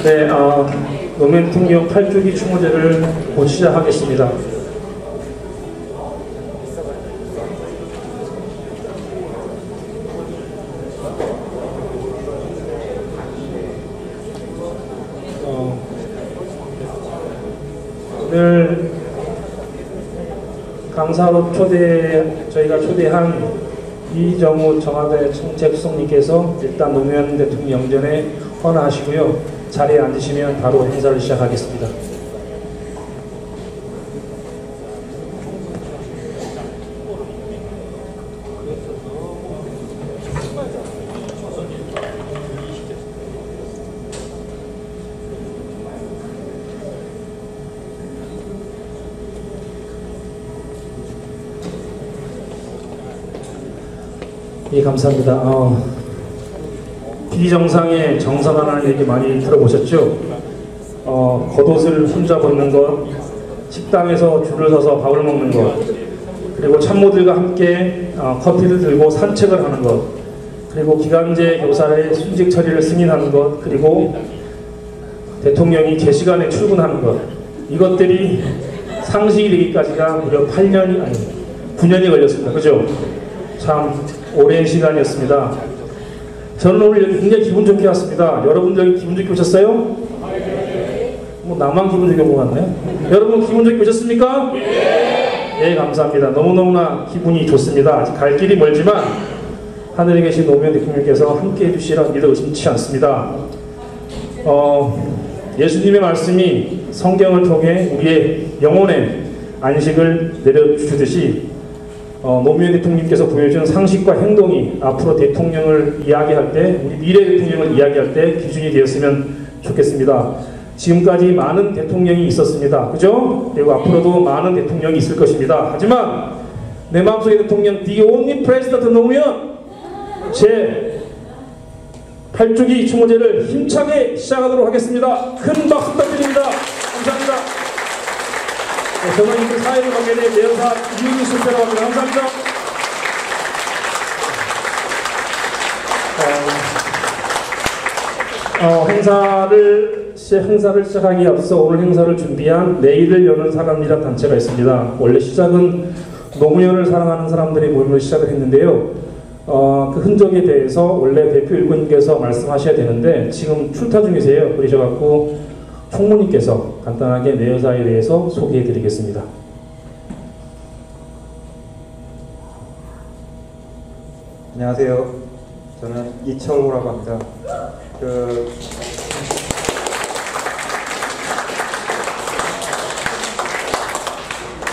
네, 노무현 대통령 8주기 추모제를 곧 시작하겠습니다. 오늘 강사로 저희가 초대한 이정우 청와대 정책수석님께서 일단 노무현 대통령 영전에 헌화하시고요. 자리에 앉으시면 바로 행사를 시작하겠습니다. 예, 감사합니다. 비정상의 정상화라는 얘기 많이 들어보셨죠? 겉옷을 혼자 벗는 것, 식당에서 줄을 서서 밥을 먹는 것, 그리고 참모들과 함께 커피를 들고 산책을 하는 것, 그리고 기간제 교사의 순직 처리를 승인하는 것, 그리고 대통령이 제 시간에 출근하는 것, 이것들이 상식이 되기까지가 무려 8년이 아니 9년이 걸렸습니다. 그죠? 참 오랜 시간이었습니다. 저는 오늘 여기 굉장히 기분 좋게 왔습니다. 여러분들 여기 기분 좋게 오셨어요? 뭐 나만 기분 좋게 온 것 같네요. 여러분 기분 좋게 오셨습니까? 네, 감사합니다. 너무너무나 기분이 좋습니다. 아직 갈 길이 멀지만 하늘에 계신 노무현 대통령께서 함께 해주시라 믿어 의심치 않습니다. 예수님의 말씀이 성경을 통해 우리의 영혼에 안식을 내려주듯이 노무현 대통령께서 보여준 상식과 행동이 앞으로 대통령을 이야기할 때, 우리 미래 대통령을 이야기할 때 기준이 되었으면 좋겠습니다. 지금까지 많은 대통령이 있었습니다. 그죠? 그리고 앞으로도 많은 대통령이 있을 것입니다. 하지만 내 마음속의 대통령, The Only President 노무현, 제 8주기 추모제를 힘차게 시작하도록 하겠습니다. 큰 박수 부탁드립니다. 감사합니다. 저는 이 사회를 맡게 된 내연사 이윤수표라고 합니다. 감사합니다. 행사를 시작하기에 앞서 오늘 행사를 준비한 내일을 여는 사람이란 단체가 있습니다. 원래 시작은 노무현을 사랑하는 사람들의 모임으로 시작을 했는데요. 그 흔적에 대해서 원래 대표 일꾼님께서 말씀하셔야 되는데 지금 출타 중이세요. 그러셔갖고 총무님께서 간단하게 내여사에 대해서 소개해 드리겠습니다. 안녕하세요. 저는 이철호라고 합니다.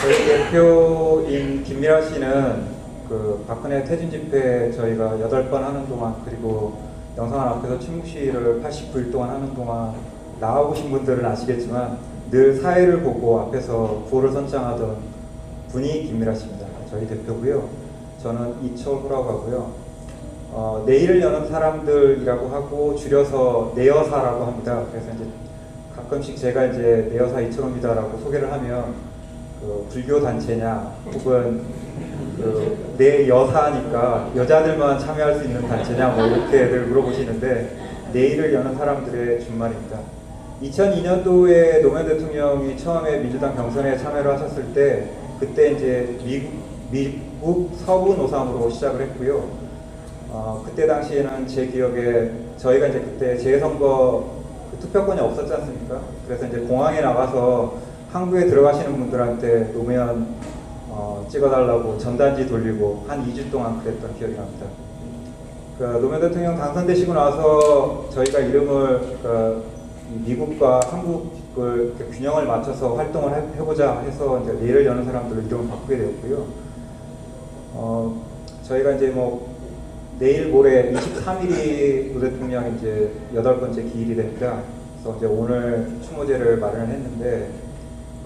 저희 대표인 김미라 씨는 박근혜 퇴진 집회 저희가 8번 하는 동안, 그리고 영상관 앞에서 침묵시위를 89일 동안 하는 동안 나와보신 분들은 아시겠지만 늘 사회를 보고 앞에서 구호를 선창하던 분이 김미라 씨입니다. 저희 대표고요. 저는 이철호라고 하고요. 내일을 여는 사람들이라고 하고 줄여서 내여사라고 합니다. 그래서 이제 가끔씩 제가 이제 내여사 이철호입니다라고 소개를 하면 불교 단체냐 혹은 내여사니까 여자들만 참여할 수 있는 단체냐 뭐 이렇게들 물어보시는데 내일을 여는 사람들의 준말입니다. 2002년도에 노무현 대통령이 처음에 민주당 경선에 참여를 하셨을 때 그때 이제 미국 서부 노상으로 시작을 했고요. 그때 당시에는 제 기억에 저희가 이제 그때 재선거 투표권이 없었지 않습니까? 그래서 이제 공항에 나가서 항구에 들어가시는 분들한테 노무현 찍어달라고 전단지 돌리고 한 2주 동안 그랬던 기억이 납니다. 노무현 대통령 당선되시고 나서 저희가 이름을 미국과 한국을 균형을 맞춰서 활동을 해보자 해서 이제 내일을 여는 사람들을 이름을 바꾸게 되었고요. 저희가 이제 뭐 내일 모레 23일이 노 대통령 이제 8번째 기일이 됩니다. 그래서 이제 오늘 추모제를 마련을 했는데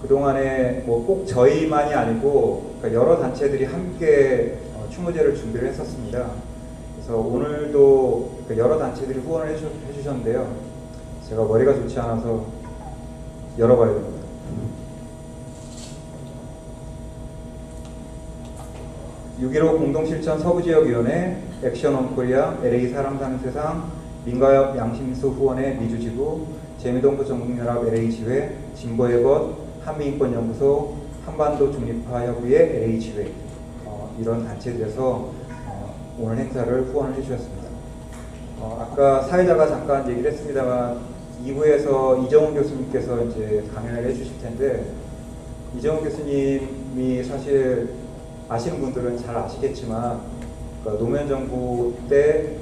그동안에 뭐 꼭 저희만이 아니고 그러니까 여러 단체들이 함께 추모제를 준비를 했었습니다. 그래서 오늘도 여러 단체들이 후원을 해주셨는데요. 제가 머리가 좋지 않아서 열어봐야 됩니다. 6.15 공동실천 서부지역위원회, 액션 온 코리아, LA 사람 사는 세상, 민가협 양심수 후원의 미주지구, 재미동부 전국연합 LH회, 진보의 것, 한미인권연구소, 한반도 중립화 협의회 LH회 이런 단체들에서 오늘 행사를 후원을 해주셨습니다. 아까 사회자가 잠깐 얘기를 했습니다만 2부에서 이정훈 교수님께서 이제 강연을 해주실 텐데 이정훈 교수님이 사실 아시는 분들은 잘 아시겠지만 그러니까 노무현 정부 때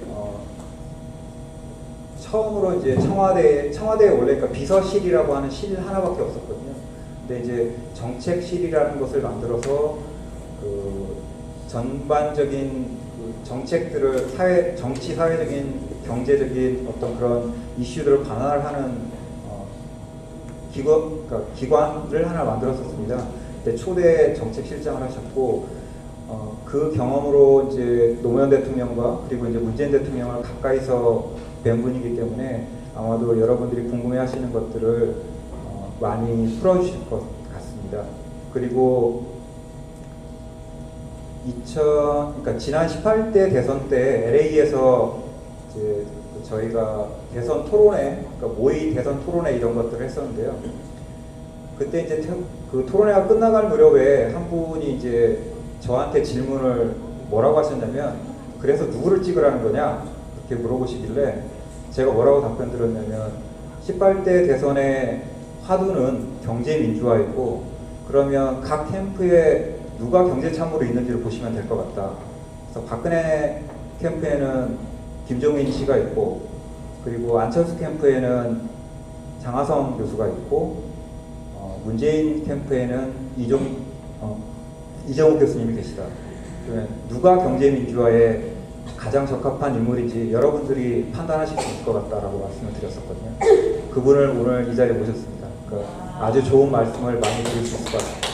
처음으로 이제 청와대에 원래 그러니까 비서실이라고 하는 실 하나밖에 없었거든요. 근데 이제 정책실이라는 것을 만들어서 그 전반적인 그 정책들을 정치 사회적인 경제적인 어떤 그런 이슈들을 관할을 하는 그러니까 기관을 하나 만들었었습니다. 그때 초대 정책실장을 하셨고 그 경험으로 이제 노무현 대통령과 그리고 이제 문재인 대통령을 가까이서 뵌 분이기 때문에 아마도 여러분들이 궁금해하시는 것들을 많이 풀어주실 것 같습니다. 그리고 그러니까 지난 18대 대선 때 LA에서 이제 저희가 대선 토론회, 그러니까 모의 대선 토론회 이런 것들을 했었는데요. 그때 이제 그 토론회가 끝나갈 무렵에 한 분이 이제 저한테 질문을 뭐라고 하셨냐면, 그래서 누구를 찍으라는 거냐? 이렇게 물어보시길래 제가 뭐라고 답변 드렸냐면 18대 대선의 화두는 경제민주화이고 그러면 각 캠프에 누가 경제참모로 있는지를 보시면 될 것 같다. 그래서 박근혜 캠프에는 김종인 씨가 있고 그리고 안철수 캠프에는 장하성 교수가 있고 문재인 캠프에는 이정훈 교수님이 계시다. 그러면 누가 경제민주화에 가장 적합한 인물인지 여러분들이 판단하실 수 있을 것 같다라고 말씀을 드렸었거든요. 그분을 오늘 이 자리에 모셨습니다. 그러니까 아주 좋은 말씀을 많이 드릴 수 있을 것 같습니다.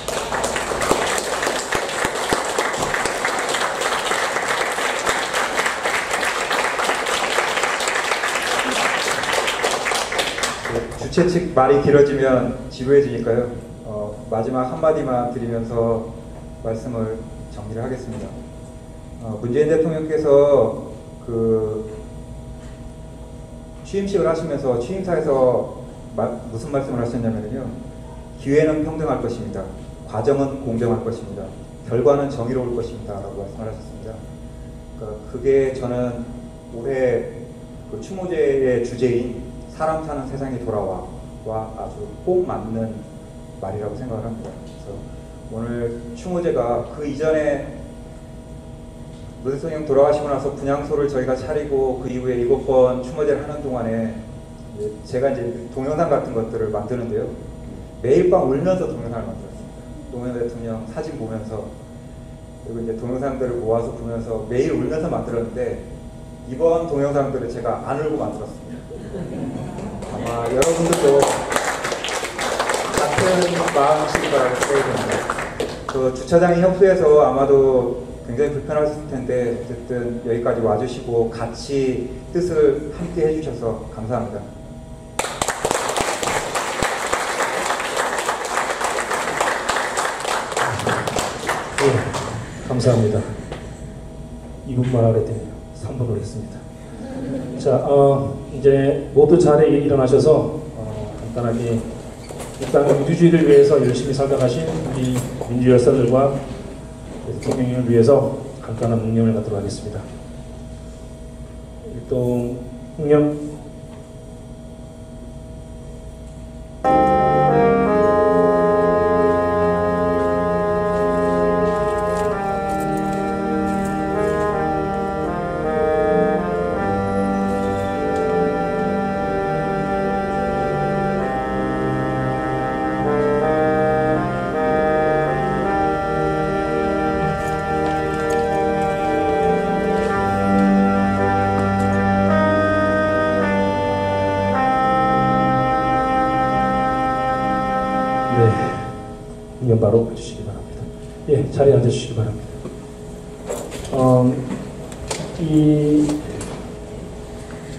주최 측 말이 길어지면 지루해지니까요. 마지막 한마디만 드리면서 말씀을 정리를 하겠습니다. 문재인 대통령께서 그 취임식을 하시면서 취임사에서 무슨 말씀을 하셨냐면요. 기회는 평등할 것입니다. 과정은 공정할 것입니다. 결과는 정의로울 것입니다. 라고 말씀을 하셨습니다. 그러니까 그게 저는 올해 그 추모제의 주제인 사람 사는 세상이 돌아와와 아주 꼭 맞는 말이라고 생각을 합니다. 그래서 오늘 추모제가 그 이전에 노 대통령 돌아가시고 나서 분향소를 저희가 차리고 그 이후에 7번 추모제를 하는 동안에 제가 이제 동영상 같은 것들을 만드는데요. 매일 밤 울면서 동영상을 만들었습니다. 노무현 대통령 사진 보면서 그리고 이제 동영상들을 모아서 보면서 매일 울면서 만들었는데 이번 동영상들을 제가 안 울고 만들었습니다. 아마 여러분들도 같은 마음이실 거라고 생각이 듭니다. 그 주차장이 협소해서 아마도 굉장히 불편하셨을 텐데 어쨌든 여기까지 와주시고 같이 뜻을 함께 해주셔서 감사합니다. 네, 감사합니다. 2분만 하랬더니 3분을 했습니다. 자, 이제 모두 자리에 일어나셔서 간단하게 일단 민주주의를 위해서 열심히 살아가신 우리 민주 열사들과 대통령을 위해서 간단한 묵념을 갖도록 하겠습니다. 일동 묵념. 바로 해주시기 바랍니다. 예, 자리에 앉아주시기 바랍니다. 이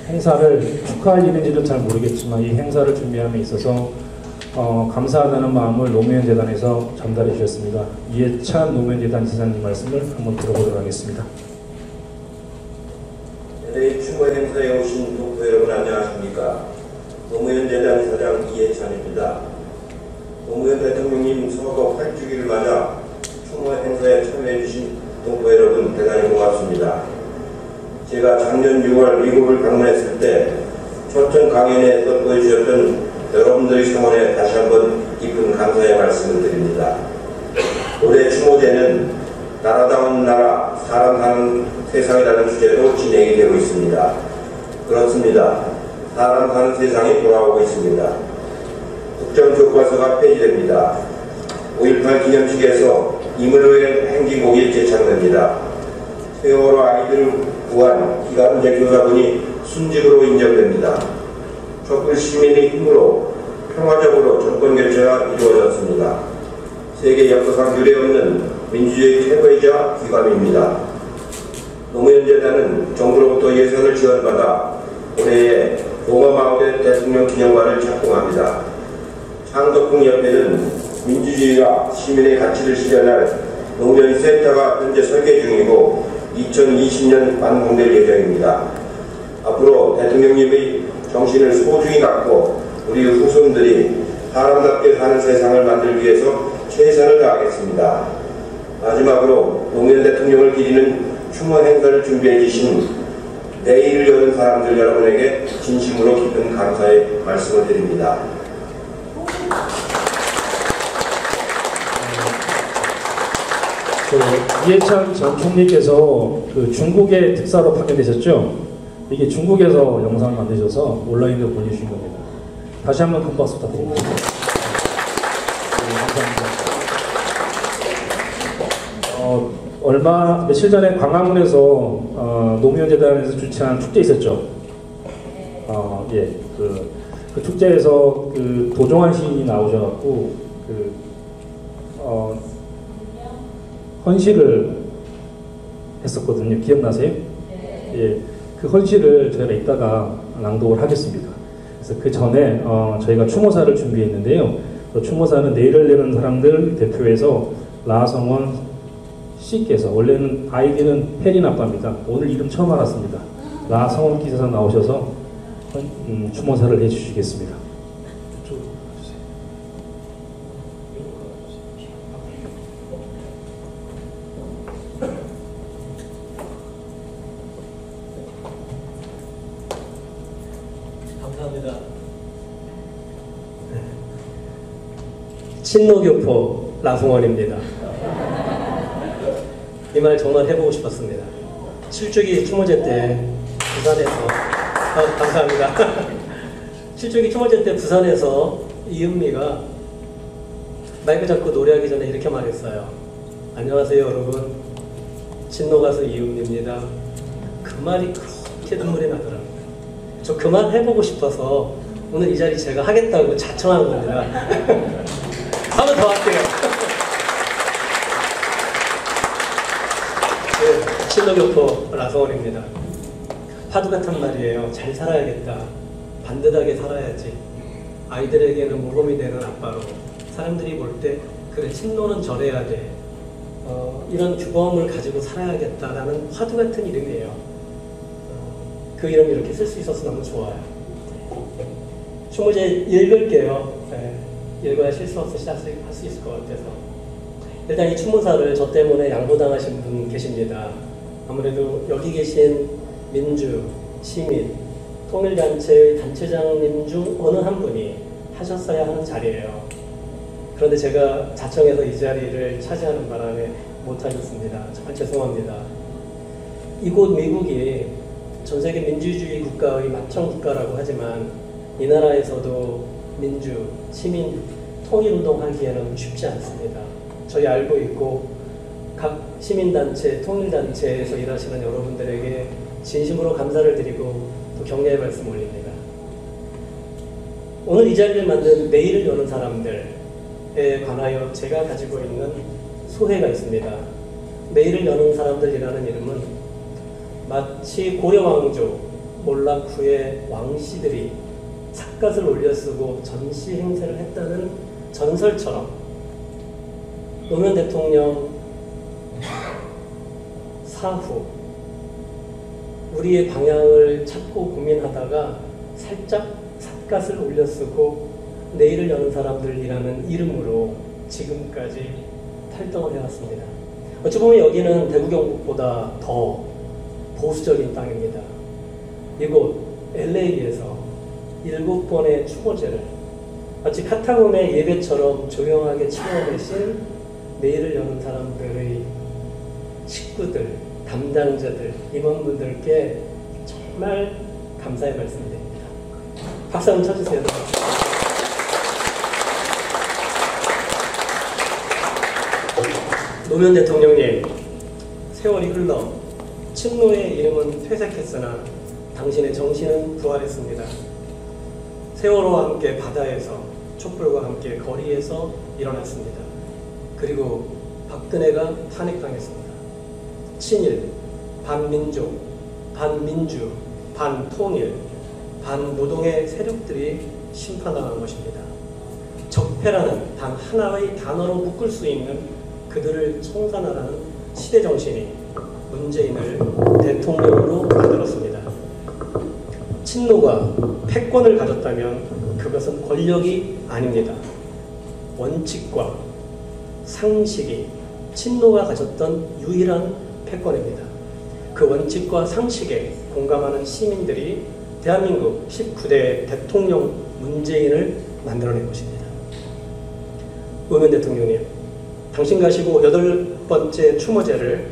행사를 축하할 일인지는 잘 모르겠지만 이 행사를 준비함에 있어서 감사하다는 마음을 노무현재단에서 전달해 주셨습니다. 이해찬 노무현재단 지사님 말씀을 한번 들어보도록 하겠습니다. LA 추모 행사에 오신 동포 여러분 안녕하십니까? 노무현 재단 사장 이해찬입니다. 노무현 대통령님 서거 8주기를 맞아 추모 행사에 참여해주신 동포 여러분 대단히 고맙습니다. 제가 작년 6월 미국을 방문했을 때 초청 강연에서 보여주셨던 여러분들의 성원에 다시 한번 깊은 감사의 말씀을 드립니다. 올해 추모제는 나라다운 나라, 사람 사는 세상이라는 주제로 진행이 되고 있습니다. 그렇습니다. 사람 사는 세상이 돌아오고 있습니다. 국정교과서가 폐지됩니다. 5.18 기념식에서 임을의 행진곡이 재창됩니다. 세월호 아이들을 구한 기간제 교사분이 순직으로 인정됩니다. 촛불 시민의 힘으로 평화적으로 정권 교체가 이루어졌습니다. 세계 역사상 유례없는 민주주의 최고이자 귀감입니다. 노무현 재단은 정부로부터 예산을 지원받아 올해에 로마마을의 대통령 기념관을 착공합니다. 창덕궁옆에는 민주주의와 시민의 가치를 실현할 노무현 센터가 현재 설계 중이고 2020년 완공될 예정입니다. 앞으로 대통령님의 정신을 소중히 갖고 우리 후손들이 사람답게 사는 세상을 만들기 위해서 최선을 다하겠습니다. 마지막으로 노무현 대통령을 기리는 추모 행사를 준비해 주신 내일을 여는 사람들 여러분에게 진심으로 깊은 감사의 말씀을 드립니다. 이해찬 전 총리께서 중국의 특사로 파견되셨죠? 이게 중국에서 영상을 만드셔서 온라인으로 보내주신 겁니다. 다시 한번 큰 박수 부탁드립니다. 감사합니다. 며칠 전에 광화문에서 노무현 재단에서 주최한 축제 있었죠. 그 축제에서 도종환 시인이 나오셔갖고 헌시를 했었거든요. 기억나세요? 예, 그 헌시를 저희가 이따가 낭독을 하겠습니다. 그래서 그 전에 저희가 추모사를 준비했는데요. 추모사는 내일을 내는 사람들 대표해서 라성원 씨께서, 원래는 아이디는 혜린 아빠입니다. 오늘 이름 처음 알았습니다. 라성원 기사사 나오셔서 추모사를 해주시겠습니다. 감사합니다. 친노교포 라성원입니다. 이 말 정말 해보고 싶었습니다. 7주기 추모제 때 부산에서 감사합니다. 7주기 추모제 때 부산에서 이은미가 마이크 잡고 노래하기 전에 이렇게 말했어요. 안녕하세요 여러분, 친노 가수 이은미입니다. 그 말이 그렇게 눈물이 나더라고요. 저 그 말 해보고 싶어서 오늘 이 자리 제가 하겠다고 자청한 겁니다. 한 번 더 할게요. 네, 친노교포 라성원입니다. 파도 같은 말이에요. 잘 살아야겠다. 반듯하게 살아야지. 아이들에게는 모범이 되는 아빠로, 사람들이 볼 때 그래 친노는 저래야 돼. 이런 규범을 가지고 살아야겠다라는 화두 같은 이름이에요. 그 이름 이렇게 쓸 수 있어서 너무 좋아요. 추모제 읽을게요. 네, 읽어야 실수 없이 할 수 있을 것 같아서. 일단 이 추모사를 저 때문에 양보당하신 분 계십니다. 아무래도 여기 계신 민주, 시민, 통일단체의 단체장님 중 어느 한 분이 하셨어야 하는 자리예요. 그런데 제가 자청해서 이 자리를 차지하는 바람에 못하겠습니다. 정말 죄송합니다. 이곳 미국이 전 세계 민주주의 국가의 맏형 국가라고 하지만 이 나라에서도 민주, 시민, 통일운동하기에는 쉽지 않습니다. 저희 알고 있고 각 시민단체, 통일단체에서 일하시는 여러분들에게 진심으로 감사를 드리고 또 격려의 말씀 올립니다. 오늘 이 자리를 만든 내일을 여는 사람들에 관하여 제가 가지고 있는 소회가 있습니다. 내일을 여는 사람들이라는 이름은 마치 고려왕조 몰락 후에 왕씨들이 삿갓을 올려쓰고 전시 행세를 했다는 전설처럼 노무현 대통령 사후 우리의 방향을 찾고 고민하다가 살짝 삿갓을 올려 쓰고 내일을 여는 사람들이라는 이름으로 지금까지 활동을 해왔습니다. 어찌 보면 여기는 대구 경북보다 더 보수적인 땅입니다. 이곳 LA에서 7번의 추모제를 마치 카타콤의 예배처럼 조용하게 치러내신 내일을 여는 사람들의 식구들, 담당자들, 임원분들께 정말 감사의 말씀드립니다. 박수 한번 쳐주세요. 노무현 대통령님, 세월이 흘러 친노의 이름은 퇴색했으나 당신의 정신은 부활했습니다. 세월호와 함께 바다에서, 촛불과 함께 거리에서 일어났습니다. 그리고 박근혜가 탄핵당했습니다. 친일, 반민족, 반민주, 반통일, 반노동의 세력들이 심판당한 것입니다. 적폐라는 단 하나의 단어로 묶을 수 있는 그들을 청산하라는 시대정신이 문재인을 대통령으로 만들었습니다. 친노가 패권을 가졌다면 그것은 권력이 아닙니다. 원칙과 상식이 친노가 가졌던 유일한 패권입니다. 그 원칙과 상식에 공감하는 시민들이 대한민국 19대 대통령 문재인을 만들어낸 것입니다. 노무현 대통령님, 당신 가시고 8번째 추모제를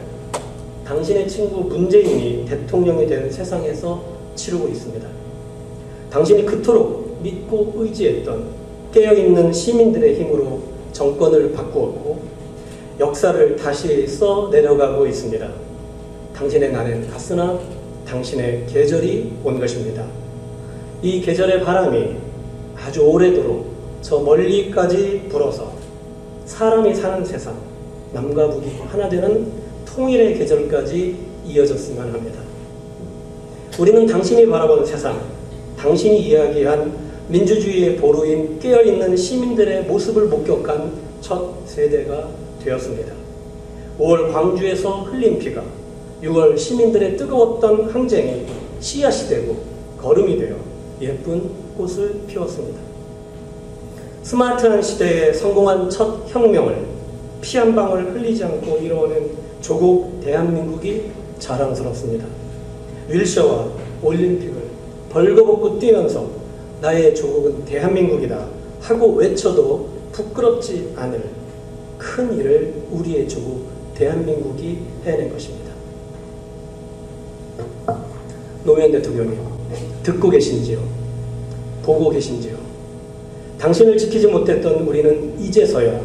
당신의 친구 문재인이 대통령이 된 세상에서 치르고 있습니다. 당신이 그토록 믿고 의지했던 깨어있는 시민들의 힘으로 정권을 바꾸었고 역사를 다시 써내려가고 있습니다. 당신의 날엔 갔으나 당신의 계절이 온 것입니다. 이 계절의 바람이 아주 오래도록 저 멀리까지 불어서 사람이 사는 세상, 남과 북이 하나 되는 통일의 계절까지 이어졌으면 합니다. 우리는 당신이 바라보는 세상, 당신이 이야기한 민주주의의 보루인 깨어있는 시민들의 모습을 목격한 첫 세대가 되었습니다. 5월 광주에서 흘린 피가 6월 시민들의 뜨거웠던 항쟁이 씨앗이 되고 거름이 되어 예쁜 꽃을 피웠습니다. 스마트한 시대에 성공한 첫 혁명을 피 한 방울 흘리지 않고 이루어낸 조국 대한민국이 자랑스럽습니다. 윌셔와 올림픽을 벌거벗고 뛰면서 나의 조국은 대한민국이다 하고 외쳐도 부끄럽지 않을 큰 일을 우리의 조국 대한민국이 해낸 것입니다. 노무현 대통령님, 듣고 계신지요? 보고 계신지요? 당신을 지키지 못했던 우리는 이제서야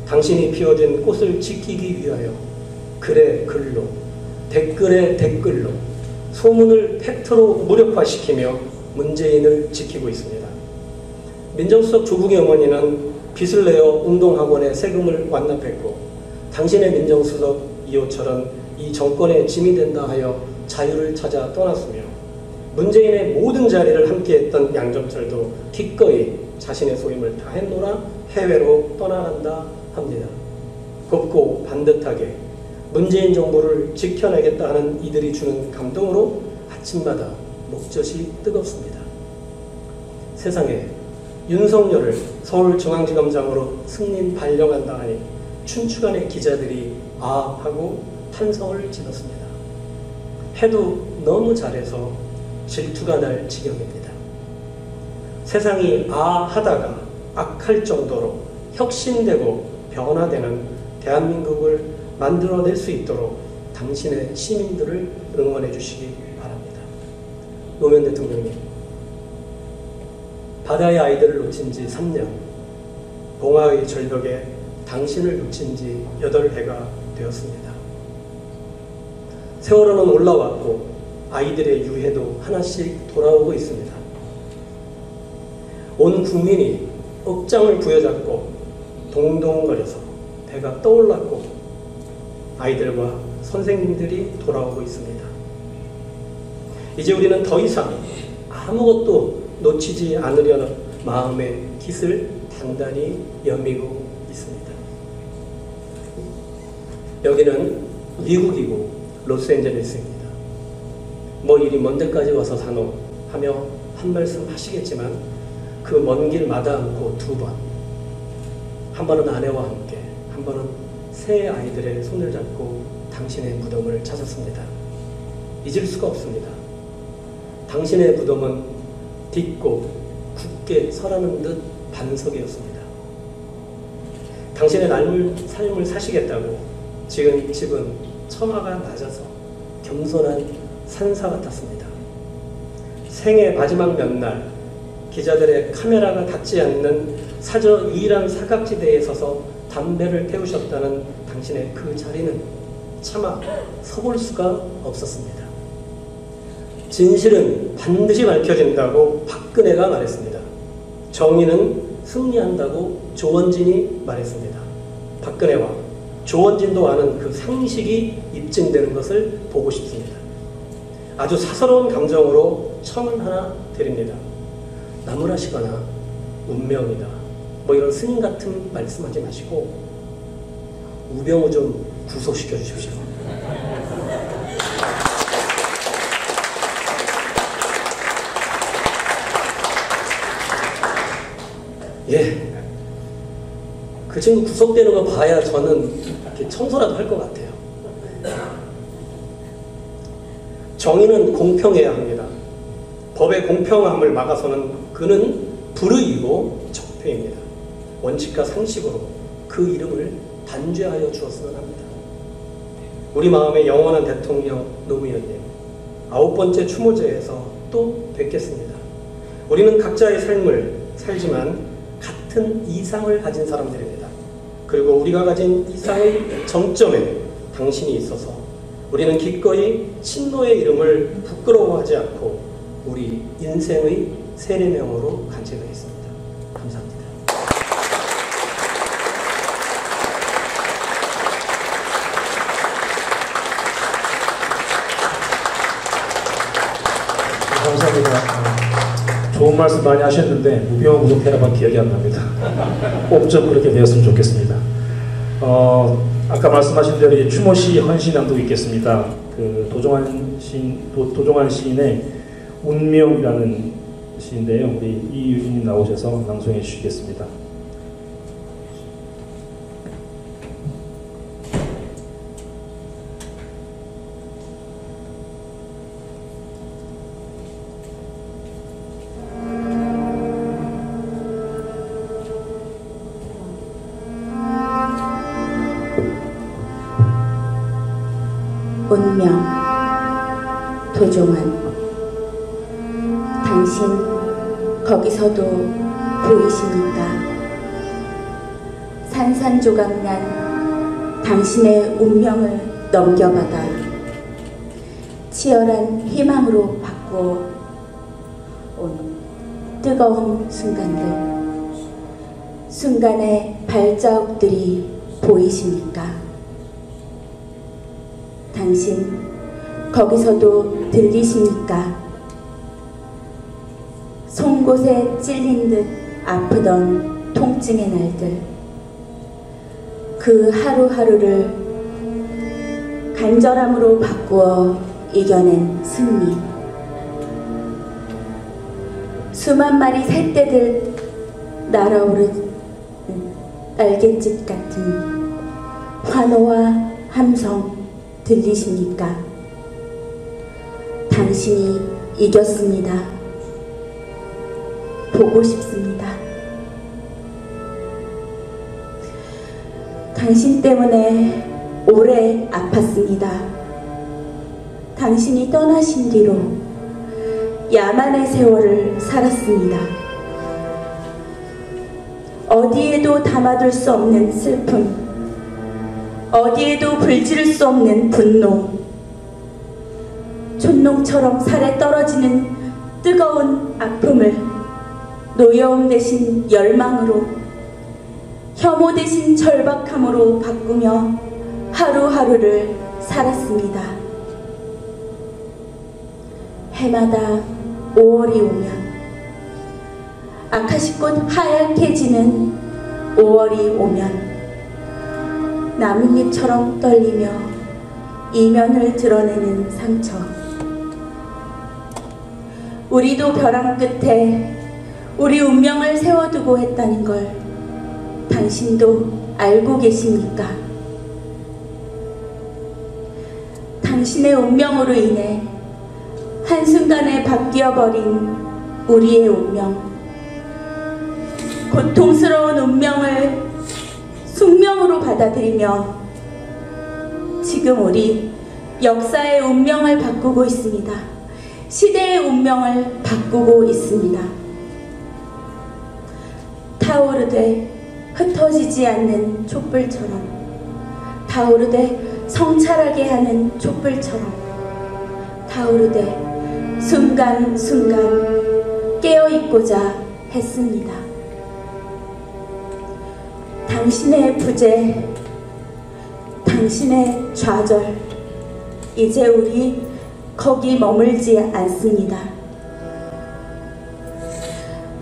당신이 피워준 꽃을 지키기 위하여 글에 글로, 댓글에 댓글로, 소문을 팩트로 무력화시키며 문재인을 지키고 있습니다. 민정수석 조국의 어머니는 빚을 내어 운동학원에 세금을 완납했고 당신의 민정수석 이호철은 이 정권의 짐이 된다 하여 자유를 찾아 떠났으며 문재인의 모든 자리를 함께했던 양정철도 기꺼이 자신의 소임을 다했노라 해외로 떠나간다 합니다. 곱고 반듯하게 문재인 정부를 지켜내겠다 하는 이들이 주는 감동으로 아침마다 목젖이 뜨겁습니다. 세상에 윤석열을 서울중앙지검장으로 승린 발령한다 하니 춘추관의 기자들이 아 하고 탄성을 지었습니다. 해도 너무 잘해서 질투가 날 지경입니다. 세상이 아 하다가 악할 정도로 혁신되고 변화되는 대한민국을 만들어낼 수 있도록 당신의 시민들을 응원해 주시기 바랍니다. 노무현 대통령님, 바다의 아이들을 놓친 지 3년, 봉화의 절벽에 당신을 놓친 지 8해가 되었습니다. 세월호는 올라왔고 아이들의 유해도 하나씩 돌아오고 있습니다. 온 국민이 억장을 부여잡고 동동거려서 배가 떠올랐고 아이들과 선생님들이 돌아오고 있습니다. 이제 우리는 더 이상 아무것도 놓치지 않으려는 마음의 깃을 단단히 여미고 있습니다. 여기는 미국이고 로스앤젤레스입니다. 뭐 이리 먼 데까지 와서 사노 하며 한 말씀 하시겠지만 그 먼 길 마다 않고 2번, 한 번은 아내와 함께, 한 번은 세 아이들의 손을 잡고 당신의 무덤을 찾았습니다. 잊을 수가 없습니다. 당신의 무덤은 딛고 굳게 서라는 듯 반석이었습니다. 당신의 삶을 사시겠다고 지은 집은 처마가 낮아서 겸손한 산사 같았습니다. 생애 마지막 몇 날 기자들의 카메라가 닿지 않는 사저 유일한 사각지대에 서서 담배를 태우셨다는 당신의 그 자리는 차마 서볼 수가 없었습니다. 진실은 반드시 밝혀진다고 박근혜가 말했습니다. 정의는 승리한다고 조원진이 말했습니다. 박근혜와 조원진도 아는 그 상식이 입증되는 것을 보고 싶습니다. 아주 사사로운 감정으로 청을 하나 드립니다. 나무라시거나 운명이다 뭐 이런 스님 같은 말씀하지 마시고 우병우 좀 구속시켜 주십시오. 예, 그 친구 구속되는 거 봐야 저는 이렇게 청소라도 할 것 같아요. 정의는 공평해야 합니다. 법의 공평함을 막아서는 그는 불의이고 적폐입니다. 원칙과 상식으로 그 이름을 단죄하여 주었으면 합니다. 우리 마음의 영원한 대통령 노무현님, 9번째 추모제에서 또 뵙겠습니다. 우리는 각자의 삶을 살지만 같은 이상을 가진 사람들입니다. 그리고 우리가 가진 이상의 정점에 당신이 있어서 우리는 기꺼이 친노의 이름을 부끄러워하지 않고 우리 인생의 세례명으로 간직하겠습니다. 감사합니다. 감사합니다. 좋은 말씀 많이 하셨는데 우병우 구속해라만 기억이 안 납니다. 꼭 좀 그렇게 되었으면 좋겠습니다. 아까 말씀하신 대로 이제 추모시 헌신양도 있겠습니다. 그 도종환 시인의 운명이라는 시인데요. 우리 이유진님 나오셔서 낭송해 주시겠습니다. 운명, 도종환. 당신 거기서도 보이십니까? 산산조각난 당신의 운명을 넘겨받아 치열한 희망으로 바꾸어 온 뜨거운 순간의 발자국들이 보이십니까? 당신 거기서도 들리십니까? 송곳에 찔린 듯 아프던 통증의 날들, 그 하루하루를 간절함으로 바꾸어 이겨낸 승리. 수만 마리 새떼들 날아오른 날갯짓 같은 환호와 함성 들리십니까? 당신이 이겼습니다. 보고 싶습니다. 당신 때문에 오래 아팠습니다. 당신이 떠나신 뒤로 야만의 세월을 살았습니다. 어디에도 담아둘 수 없는 슬픔, 어디에도 불지를 수 없는 분노, 촛농처럼 살에 떨어지는 뜨거운 아픔을 노여움 대신 열망으로, 혐오 대신 절박함으로 바꾸며 하루하루를 살았습니다. 해마다 5월이 오면, 아카시꽃 하얗게 지는 5월이 오면 나뭇잎처럼 떨리며 이면을 드러내는 상처. 우리도 벼랑 끝에 우리 운명을 세워두고 했다는 걸 당신도 알고 계십니까? 당신의 운명으로 인해 한순간에 바뀌어버린 우리의 운명, 고통스러운 운명을 숙명으로 받아들이며 지금 우리 역사의 운명을 바꾸고 있습니다. 시대의 운명을 바꾸고 있습니다. 타오르되 흩어지지 않는 촛불처럼, 타오르되 성찰하게 하는 촛불처럼, 타오르되 순간순간 깨어있고자 했습니다. 당신의 부재, 당신의 좌절, 이제 우리 거기 머물지 않습니다.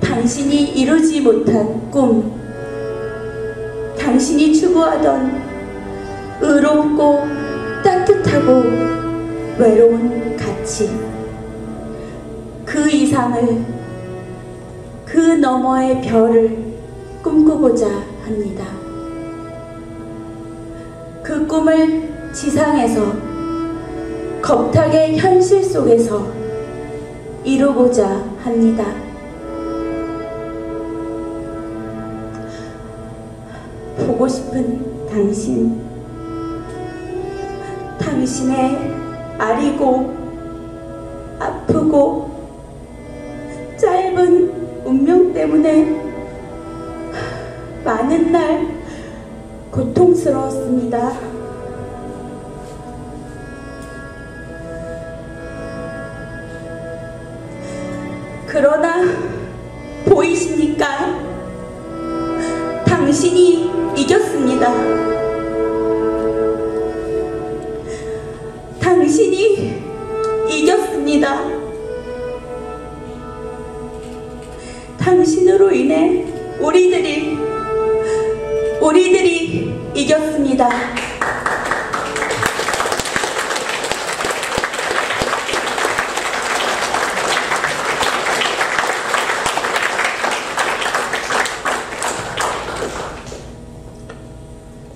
당신이 이루지 못한 꿈, 당신이 추구하던 의롭고 따뜻하고 외로운 가치, 그 이상을, 그 너머의 별을 꿈꾸고자 합니다. 그 꿈을 지상에서, 겁탁의 현실 속에서 이루고자 합니다. 보고 싶은 당신, 당신의 아리고 아프고 짧은 운명 때문에 많은 날 고통스러웠습니다. 그러나 보이십니까? 당신이 이겼습니다. 당신이 이겼습니다. 당신으로 인해 우리들이 이겼습니다.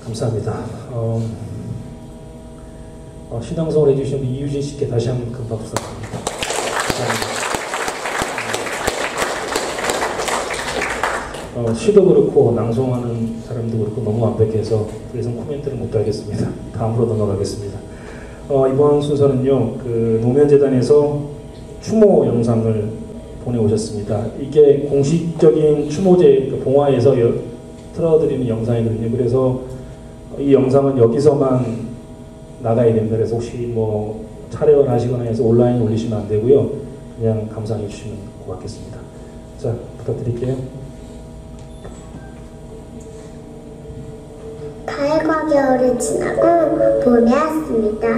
감사합니다. 신앙송을 해주신 우리 이유진 씨께 다시 한번 큰 박수 부탁드립니다. 감사합니다. 시도 그렇고 낭송하는 사람도 그렇고 너무 완벽해서 더 이상 코멘트를 못 달겠습니다. 다음으로 넘어가겠습니다. 이번 순서는요, 그 노면재단에서 추모 영상을 보내오셨습니다. 이게 공식적인 추모제 그 봉화에서 틀어드리는 영상이거든요. 그래서 이 영상은 여기서만 나가야 됩니다. 그래서 혹시 뭐 촬영을 하시거나 해서 온라인 올리시면 안 되고요. 그냥 감상해 주시면 고맙겠습니다. 자, 부탁드릴게요. 가을과 겨울을 지나고 봄이 왔습니다.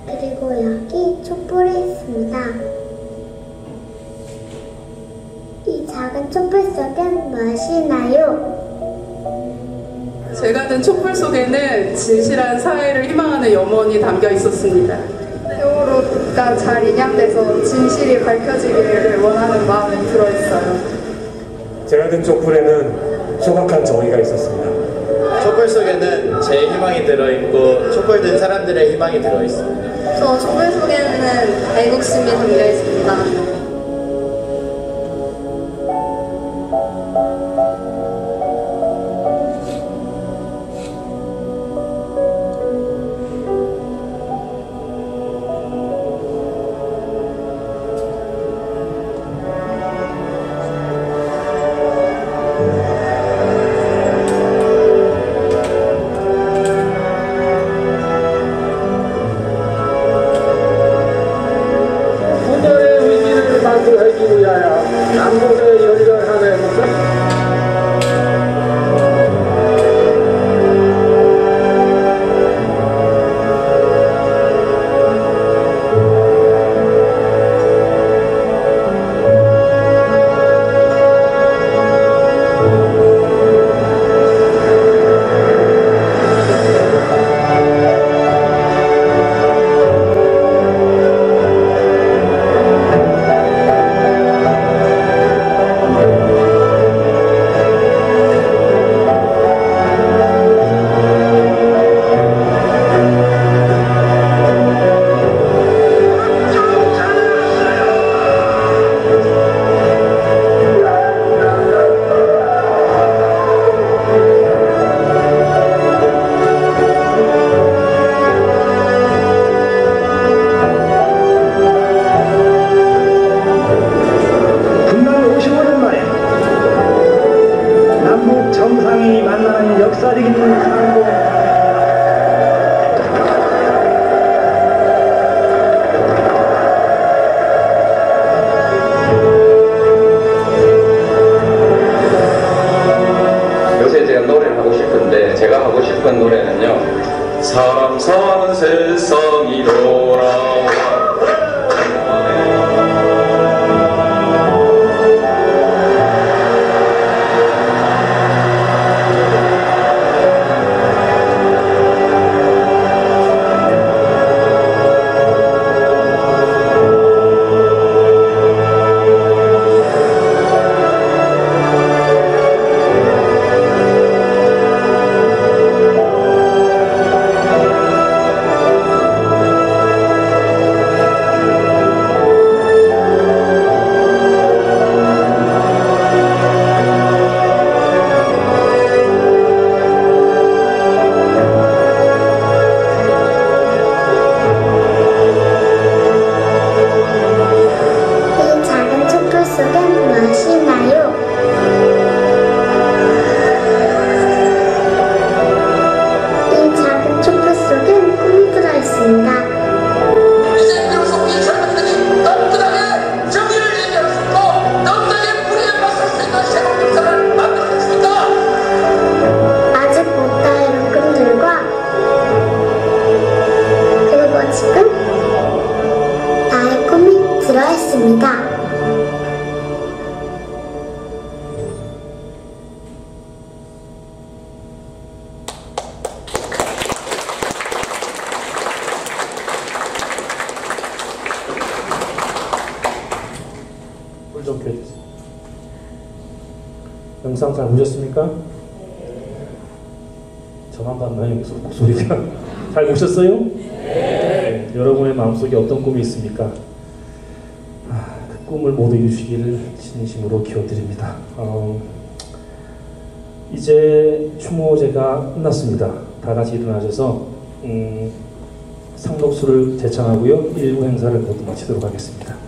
그리고 여기 촛불이 있습니다. 이 작은 촛불 속엔 무엇이 있나요? 제가 든 촛불 속에는 진실한 사회를 희망하는 염원이 담겨 있었습니다. 세월호가 잘 인양돼서 진실이 밝혀지기를 원하는 마음이 들어있어요. 제가 든 촛불에는 소박한 정의가 있었습니다. 촛불 속에는 제 희망이 들어있고 촛불 든 사람들의 희망이 들어있습니다. 저 촛불 속에는 애국심이 담겨 있습니다. 분노의 의지를 제가 하고 싶은 노래는요, 사람 사는 세상이 돌아와. 좀 켜주세요. 영상 잘 보셨습니까? 저만 봤나요? 목소리가. 잘 보셨어요? 네. 여러분의 마음속에 어떤 꿈이 있습니까? 그 꿈을 모두 이루시기를 진심으로 기원드립니다. 이제 추모제가 끝났습니다. 다 같이 일어나셔서 상록수를 제창하고요. 일부 행사를 모두 마치도록 하겠습니다.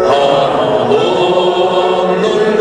하나 없는데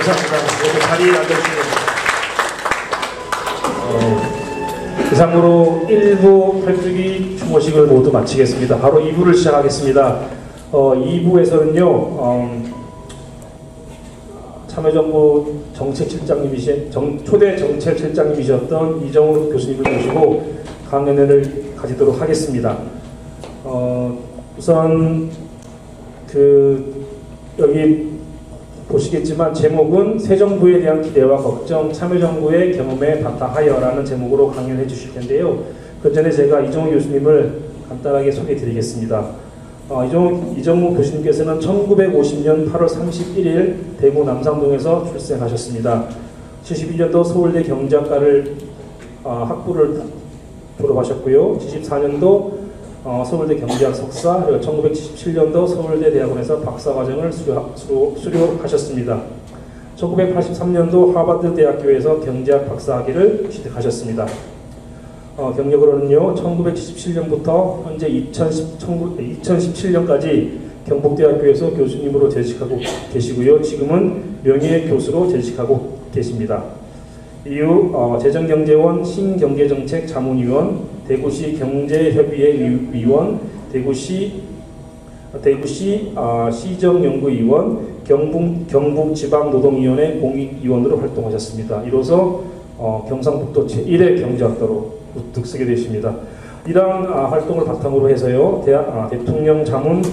감사합니다. 이렇게 자리에 앉아주시면 이상으로 1부 팔뚝이 추모식을 모두 마치겠습니다. 바로 2부를 시작하겠습니다. 2부에서는요 참여정부 정책실장님이신 초대 정책실장님이셨던 이정우 교수님을 모시고 강연회를 가지도록 하겠습니다. 우선 여기 보시겠지만 제목은 새 정부에 대한 기대와 걱정, 참여정부의 경험에 바탕하여라는 제목으로 강연해 주실 텐데요. 그 전에 제가 이정우 교수님을 간단하게 소개해 드리겠습니다. 이정우 교수님께서는 1950년 8월 31일 대구 남상동에서 출생하셨습니다. 72년도 서울대 경제학과를 학부를 졸업하셨고요. 74년도 서울대 경제학 석사, 그리고 1977년도 서울대 대학원에서 박사과정을 수료하셨습니다. 1983년도 하버드 대학교에서 경제학 박사학위를 취득하셨습니다. 경력으로는요, 1977년부터 현재 2017년까지 경북대학교에서 교수님으로 재직하고 계시고요. 지금은 명예교수로 재직하고 계십니다. 이후 재정경제원 신경제정책 자문위원, 대구시 경제협의회 위원, 대구시 시정연구위원, 경북지방노동위원회 공익위원으로 활동하셨습니다. 이로써 경상북도 제1회 경제학도로 우뚝 서게 되십니다. 이러한 활동을 바탕으로 해서요, 대통령 자문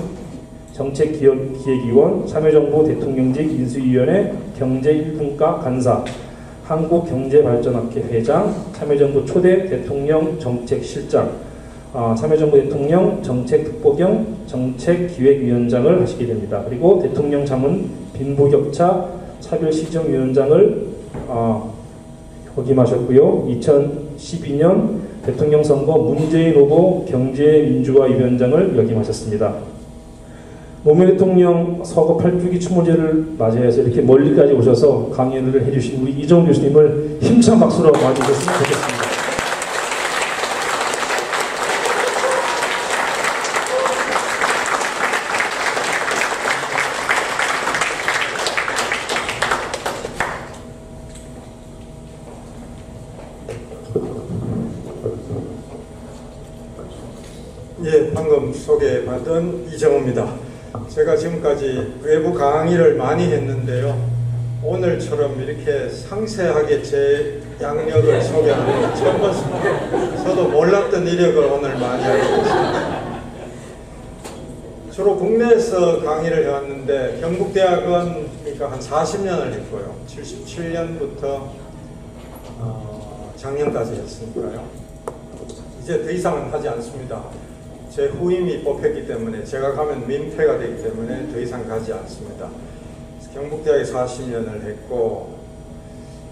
정책기획위원, 참여정부 대통령직 인수위원회 경제 1분과 간사, 한국경제발전학회 회장, 참여정부 초대 대통령 정책실장, 참여정부 대통령 정책특보경 정책기획위원장을 하시게 됩니다. 그리고 대통령 자문 빈부격차 차별시정위원장을 역임하셨고요. 2012년 대통령 선거 문재인 후보 경제민주화위원장을 역임하셨습니다. 노무현 대통령 서거 8주기 추모제를 맞이해서 이렇게 멀리까지 오셔서 강연을 해주신 우리 이정우 교수님을 힘찬 박수로 맞이해주셨으면 좋겠습니다. 예, 방금 소개받은 이정우입니다. 제가 지금까지 외부 강의를 많이 했는데요. 오늘처럼 이렇게 상세하게 제 양력을 소개하는 건 처음 봤습니다. 저도 몰랐던 이력을 오늘 많이 알게 됐습니다. 주로 국내에서 강의를 해왔는데 경북대학은 그러니까 한 40년을 했고요. 77년부터 작년까지 했으니까요. 이제 더 이상은 하지 않습니다. 제 후임이 뽑혔기 때문에 제가 가면 민폐가 되기 때문에 더 이상 가지 않습니다. 경북대학에 40년을 했고,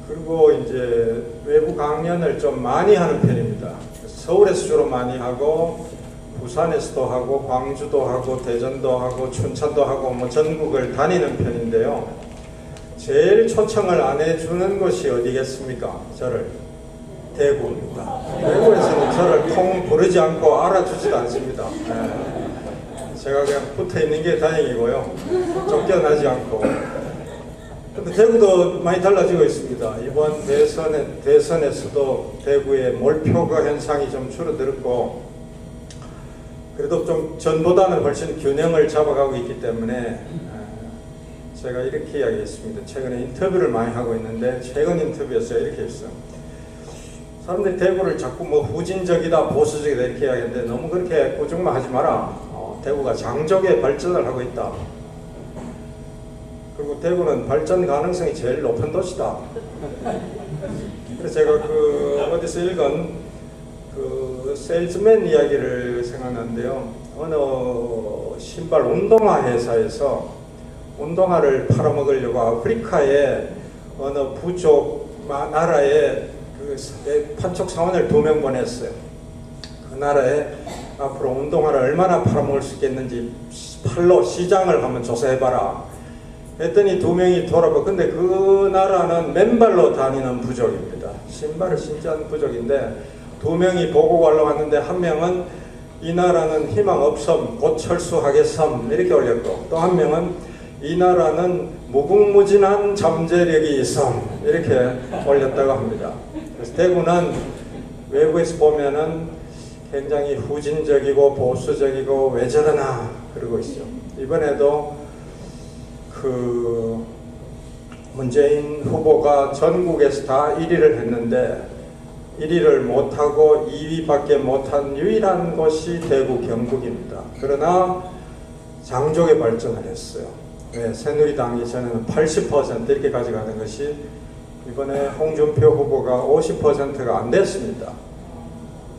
그리고 이제 외부 강연을 좀 많이 하는 편입니다. 서울에서 주로 많이 하고, 부산에서도 하고, 광주도 하고, 대전도 하고, 춘천도 하고, 뭐 전국을 다니는 편인데요. 제일 초청을 안 해주는 곳이 어디겠습니까? 저를. 대구입니다. 대구에서는 저를 통 부르지 않고 알아주지도 않습니다. 네. 제가 그냥 붙어있는 게 다행이고요. 쫓겨나지 않고. 근데 대구도 많이 달라지고 있습니다. 이번 대선에서도 대구의 몰표가 현상이 좀 줄어들었고, 그래도 좀 전보다는 훨씬 균형을 잡아가고 있기 때문에 제가 이렇게 이야기했습니다. 최근에 인터뷰를 많이 하고 있는데, 최근 인터뷰에서 이렇게 했어요. 사람들이 대구를 자꾸 뭐 후진적이다, 보수적이다 이렇게 이야기하는데 너무 그렇게 꾸중만 하지 마라. 대구가 장족의 발전을 하고 있다. 그리고 대구는 발전 가능성이 제일 높은 도시다. 그래서 제가 어디서 읽은 세일즈맨 이야기를 생각하는데요. 어느 신발 운동화 회사에서 운동화를 팔아먹으려고 아프리카의 어느 부족 나라에 판촉 사원을 2명 보냈어요. 그 나라에 앞으로 운동화를 얼마나 팔아먹을 수 있겠는지 팔로 시장을 한번 조사해봐라. 했더니 2명이 돌아봐. 근데 그 나라는 맨발로 다니는 부족입니다. 신발을 신지 않은 부족인데 2명이 보고 가려고 하는데 한 명은 이 나라는 희망 없음, 곧 철수하겠음 이렇게 올렸고, 또 한 명은 이 나라는 무궁무진한 잠재력이 있어 이렇게 올렸다고 합니다. 그래서 대구는 외부에서 보면은 굉장히 후진적이고 보수적이고 왜 저러나 그러고 있죠. 이번에도 그 문재인 후보가 전국에서 다 1위를 했는데 1위를 못하고 2위밖에 못한 유일한 곳이 대구 경북입니다. 그러나 장족의 발전을 했어요. 네, 새누리당이 전에는 80% 이렇게 가져가는 것이 이번에 홍준표 후보가 50%가 안 됐습니다.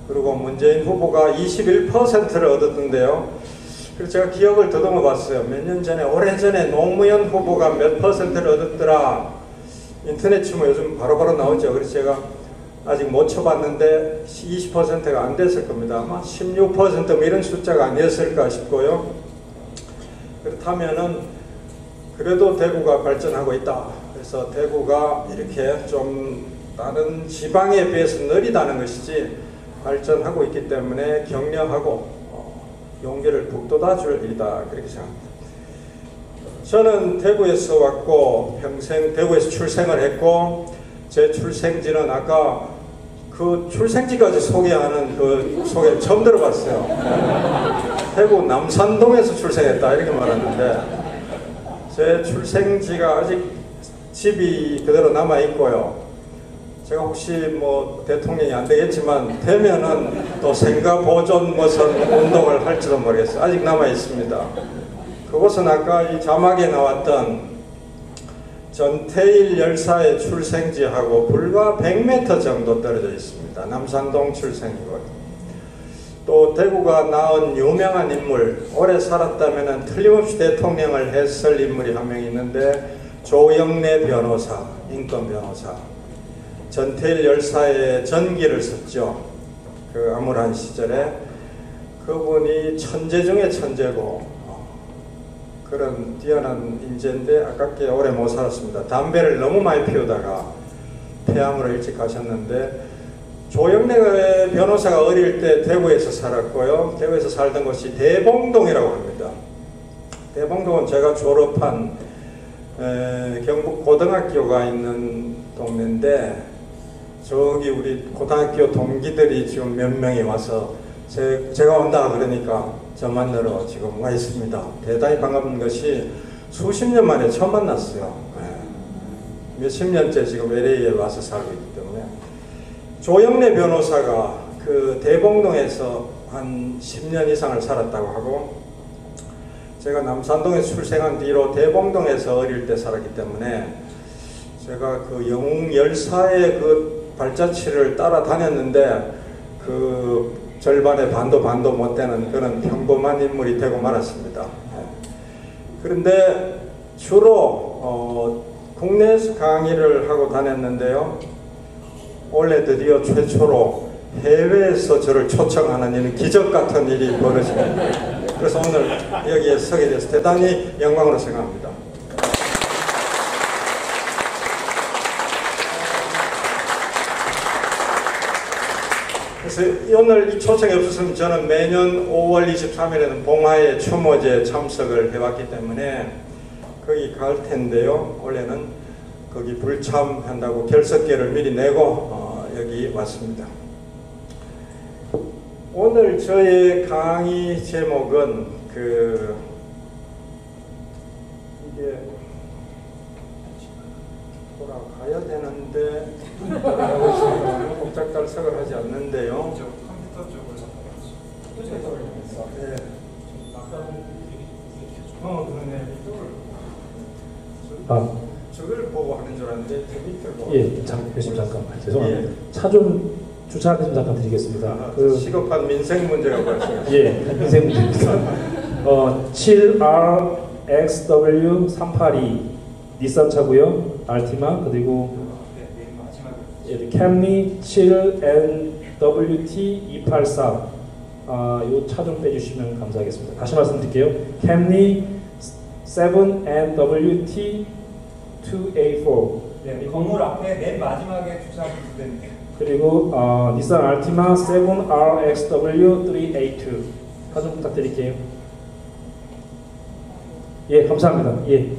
그리고 문재인 후보가 21%를 얻었던데요. 그래서 제가 기억을 더듬어 봤어요. 몇 년 전에, 오래전에 노무현 후보가 몇 퍼센트를 얻었더라. 인터넷 치면 요즘 바로바로 나오죠. 그래서 제가 아직 못 쳐봤는데 20%가 안 됐을 겁니다. 아마 16% 뭐 이런 숫자가 아니었을까 싶고요. 그렇다면은 그래도 대구가 발전하고 있다. 그래서 대구가 이렇게 좀 다른 지방에 비해서 느리다는 것이지 발전하고 있기 때문에 격려하고 용기를 북돋아 줄 일이다. 그렇게 생각합니다. 저는 대구에서 왔고 평생 대구에서 출생을 했고 제 출생지는 아까 그 출생지까지 소개하는 그 소개를 처음 들어봤어요. 대구 남산동에서 출생했다 이렇게 말하는데 제 출생지가 아직 집이 그대로 남아 있고요. 제가 혹시 뭐 대통령이 안 되겠지만 되면은 또 생가 보존 무슨 운동을 할지도 모르겠어요. 아직 남아 있습니다. 그곳은 아까 이 자막에 나왔던 전태일 열사의 출생지하고 불과 100m 정도 떨어져 있습니다. 남산동 출생이고요. 또 대구가 낳은 유명한 인물, 오래 살았다면 틀림없이 대통령을 했을 인물이 한 명 있는데 조영래 변호사, 인권 변호사. 전태일 열사의 전기를 썼죠. 그 암울한 시절에. 그분이 천재 중에 천재고 그런 뛰어난 인재인데 아깝게 오래 못 살았습니다. 담배를 너무 많이 피우다가 폐암으로 일찍 가셨는데 조영래 변호사가 어릴 때 대구에서 살았고요. 대구에서 살던 곳이 대봉동이라고 합니다. 대봉동은 제가 졸업한 경북 고등학교가 있는 동네인데 저기 우리 고등학교 동기들이 지금 몇 명이 와서 제가 온다 그러니까 저 만나러 지금 와 있습니다. 대단히 반가운 것이 수십 년 만에 처음 만났어요. 몇십 년째 지금 LA에 와서 살고 있기 때문에 조영래 변호사가 그 대봉동에서 한 10년 이상을 살았다고 하고 제가 남산동에서 출생한 뒤로 대봉동에서 어릴 때 살았기 때문에 제가 그 영웅 열사의 그 발자취를 따라다녔는데 그 절반의 반도 못 되는 그런 평범한 인물이 되고 말았습니다. 그런데 주로 국내에서 강의를 하고 다녔는데요. 올해 드디어 최초로 해외에서 저를 초청하는 이런 기적 같은 일이 벌어집니다. 그래서 오늘 여기에 서게 돼서 대단히 영광으로 생각합니다. 그래서 오늘 이 초청이 없었으면 저는 매년 5월 23일에는 봉화의 추모제에 참석을 해왔기 때문에 거기 갈 텐데요. 원래는 거기 불참한다고 결석계를 미리 내고 여기 왔습니다. 오늘 저의 강의 제목은 이게 돌아가야 되는데 복작달석을 하지 않는데요. 컴퓨터 쪽을 네. 그러네. 저걸 보고 하는 줄 알았는데 밑을 보고. 예, 교수님 잠깐만 죄송합니다. 예. 차 좀 주차하기 좀 잠깐 드리겠습니다. 시급한 민생 문제라고 하시죠. 예, 민생 문제입니다. 7RXW382 닛산 차고요. 알티마 그리고 캠리 7NWT284 요 차 좀 빼주시면 감사하겠습니다. 다시 말씀드릴게요. 캠리 7NWT284 네, 건물 앞에 맨 마지막에 주차하면 됩니다. 그리고 닛산 알티마 7RXW382 차 좀 부탁드릴게요. 예, 감사합니다. 예.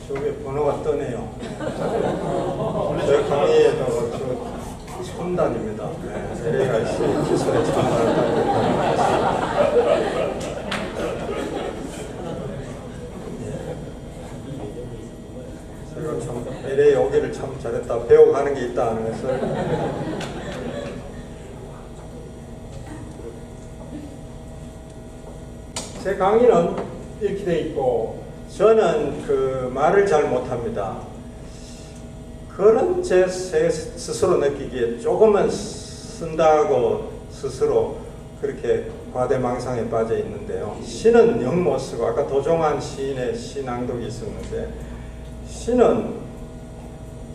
저게 번호가 뜨네요. 제 강의에다가 저 첨단입니다. LA가 기술에 첨단을 제가 참 LA 오기를 참 잘했다. 배워가는 게 있다 하는 것을 제 강의는 이렇게 돼 있고 저는 그 말을 잘 못합니다. 그런 제 스스로 느끼기에 조금은 쓴다고 스스로 그렇게 과대망상에 빠져 있는데요. 시는 영 못 쓰고 아까 도종환 시인의 시 낭독이 있었는데 시는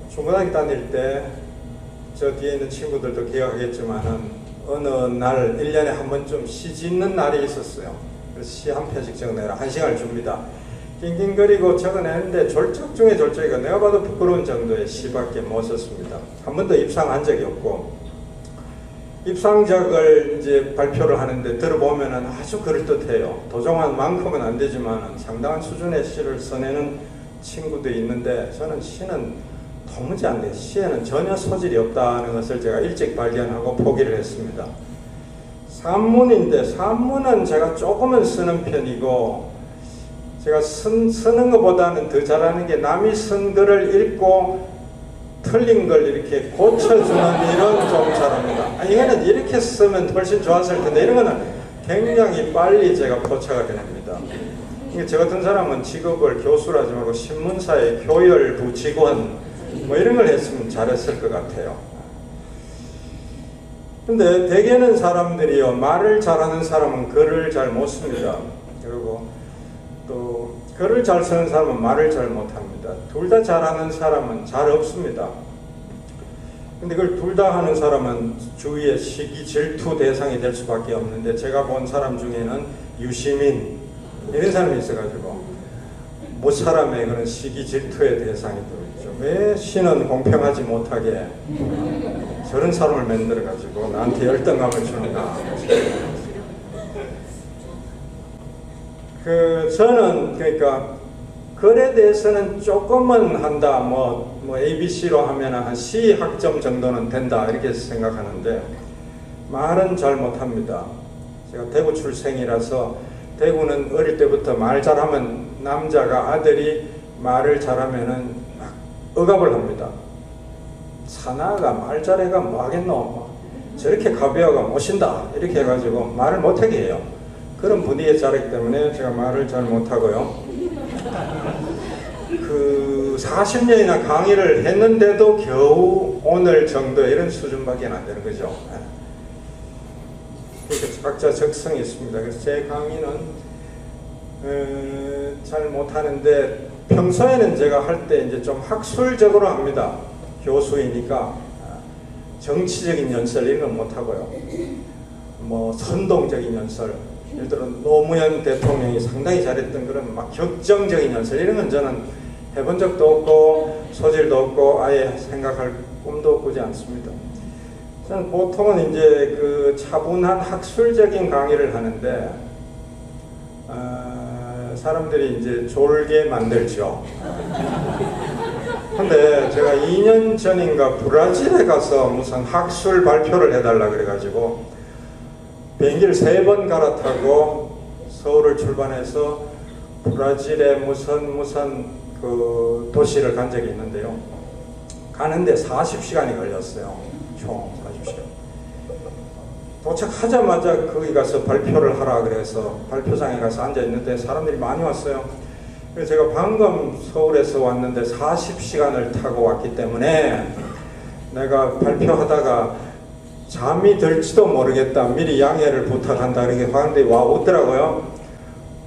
중고등학교 다닐 때 저 뒤에 있는 친구들도 기억하겠지만은 어느 날 1년에 한 번쯤 시 짓는 날이 있었어요. 그래서 시 한 편씩 적어내라. 1시간을 줍니다. 낑낑거리고 적어내는데 졸작 중에 졸작이가 내가 봐도 부끄러운 정도의 시밖에 못 썼습니다. 한 번도 입상한 적이 없고 입상작을 이제 발표를 하는데 들어보면은 아주 그럴듯해요. 도종환만큼은 안 되지만 상당한 수준의 시를 써내는 친구도 있는데 저는 시는 도무지 안 돼요. 시에는 전혀 소질이 없다는 것을 제가 일찍 발견하고 포기를 했습니다. 산문인데 산문은 제가 조금은 쓰는 편이고 제가 쓰는 것보다는 더 잘하는 게 남이 쓴 글을 읽고 틀린 걸 이렇게 고쳐주는 이런 좀 잘합니다. 이거는 이렇게 쓰면 훨씬 좋았을 텐데 이런 거는 굉장히 빨리 제가 포착을 해냅니다. 저 같은 사람은 직업을 교수라지 말고 신문사의 교열부 직원 뭐 이런 걸 했으면 잘했을 것 같아요. 근데 대개는 사람들이요 말을 잘하는 사람은 글을 잘 못 씁니다. 그리고 또 글을 잘 쓰는 사람은 말을 잘 못합니다. 둘 다 잘하는 사람은 잘 없습니다. 근데 그걸 둘 다 하는 사람은 주위의 시기 질투 대상이 될 수밖에 없는데 제가 본 사람 중에는 유시민 이런 사람이 있어가지고 못 사람의 그런 시기 질투의 대상이 들어있죠. 왜 시는 공평하지 못하게 저런 사람을 만들어가지고 나한테 열등감을 주는가. 저는 그러니까 글에 대해서는 조금은 한다. 뭐 ABC로 하면 한 C 학점 정도는 된다 이렇게 생각하는데 말은 잘 못합니다. 제가 대구 출생이라서 대구는 어릴 때부터 말 잘하면 남자가 아들이 말을 잘하면은 막 억압을 합니다. 사나가 말 잘해가 뭐 하겠노? 저렇게 가벼워가 못신다 이렇게 해가지고 말을 못하게 해요. 그런 분위기에 자랐기 때문에 제가 말을 잘 못하고요. 40년이나 강의를 했는데도 겨우 오늘 정도 이런 수준밖에 안 되는 거죠. 그러니까 각자 적성이 있습니다. 그래서 제 강의는 잘 못하는데 평소에는 제가 할 때 이제 좀 학술적으로 합니다. 교수이니까 정치적인 연설 이런 건 못하고요. 뭐 선동적인 연설 예를 들어 노무현 대통령이 상당히 잘했던 그런 막 격정적인 연설 이런 건 저는 해본 적도 없고 소질도 없고 아예 생각할 꿈도 꾸지 않습니다. 저는 보통은 이제 그 차분한 학술적인 강의를 하는데 사람들이 이제 졸게 만들죠. 근데 제가 2년 전인가 브라질에 가서 무슨 학술 발표를 해달라 그래가지고 비행기를 3번 갈아타고 서울을 출발해서 브라질의 무슨 그 도시를 간 적이 있는데요. 가는데 40시간이 걸렸어요. 총 40시간. 도착하자마자 거기 가서 발표를 하라 그래서 발표장에 가서 앉아있는데 사람들이 많이 왔어요. 그래서 제가 방금 서울에서 왔는데 40시간을 타고 왔기 때문에 내가 발표하다가 잠이 들지도 모르겠다. 미리 양해를 부탁한다. 이렇게 하는데 와 웃더라고요.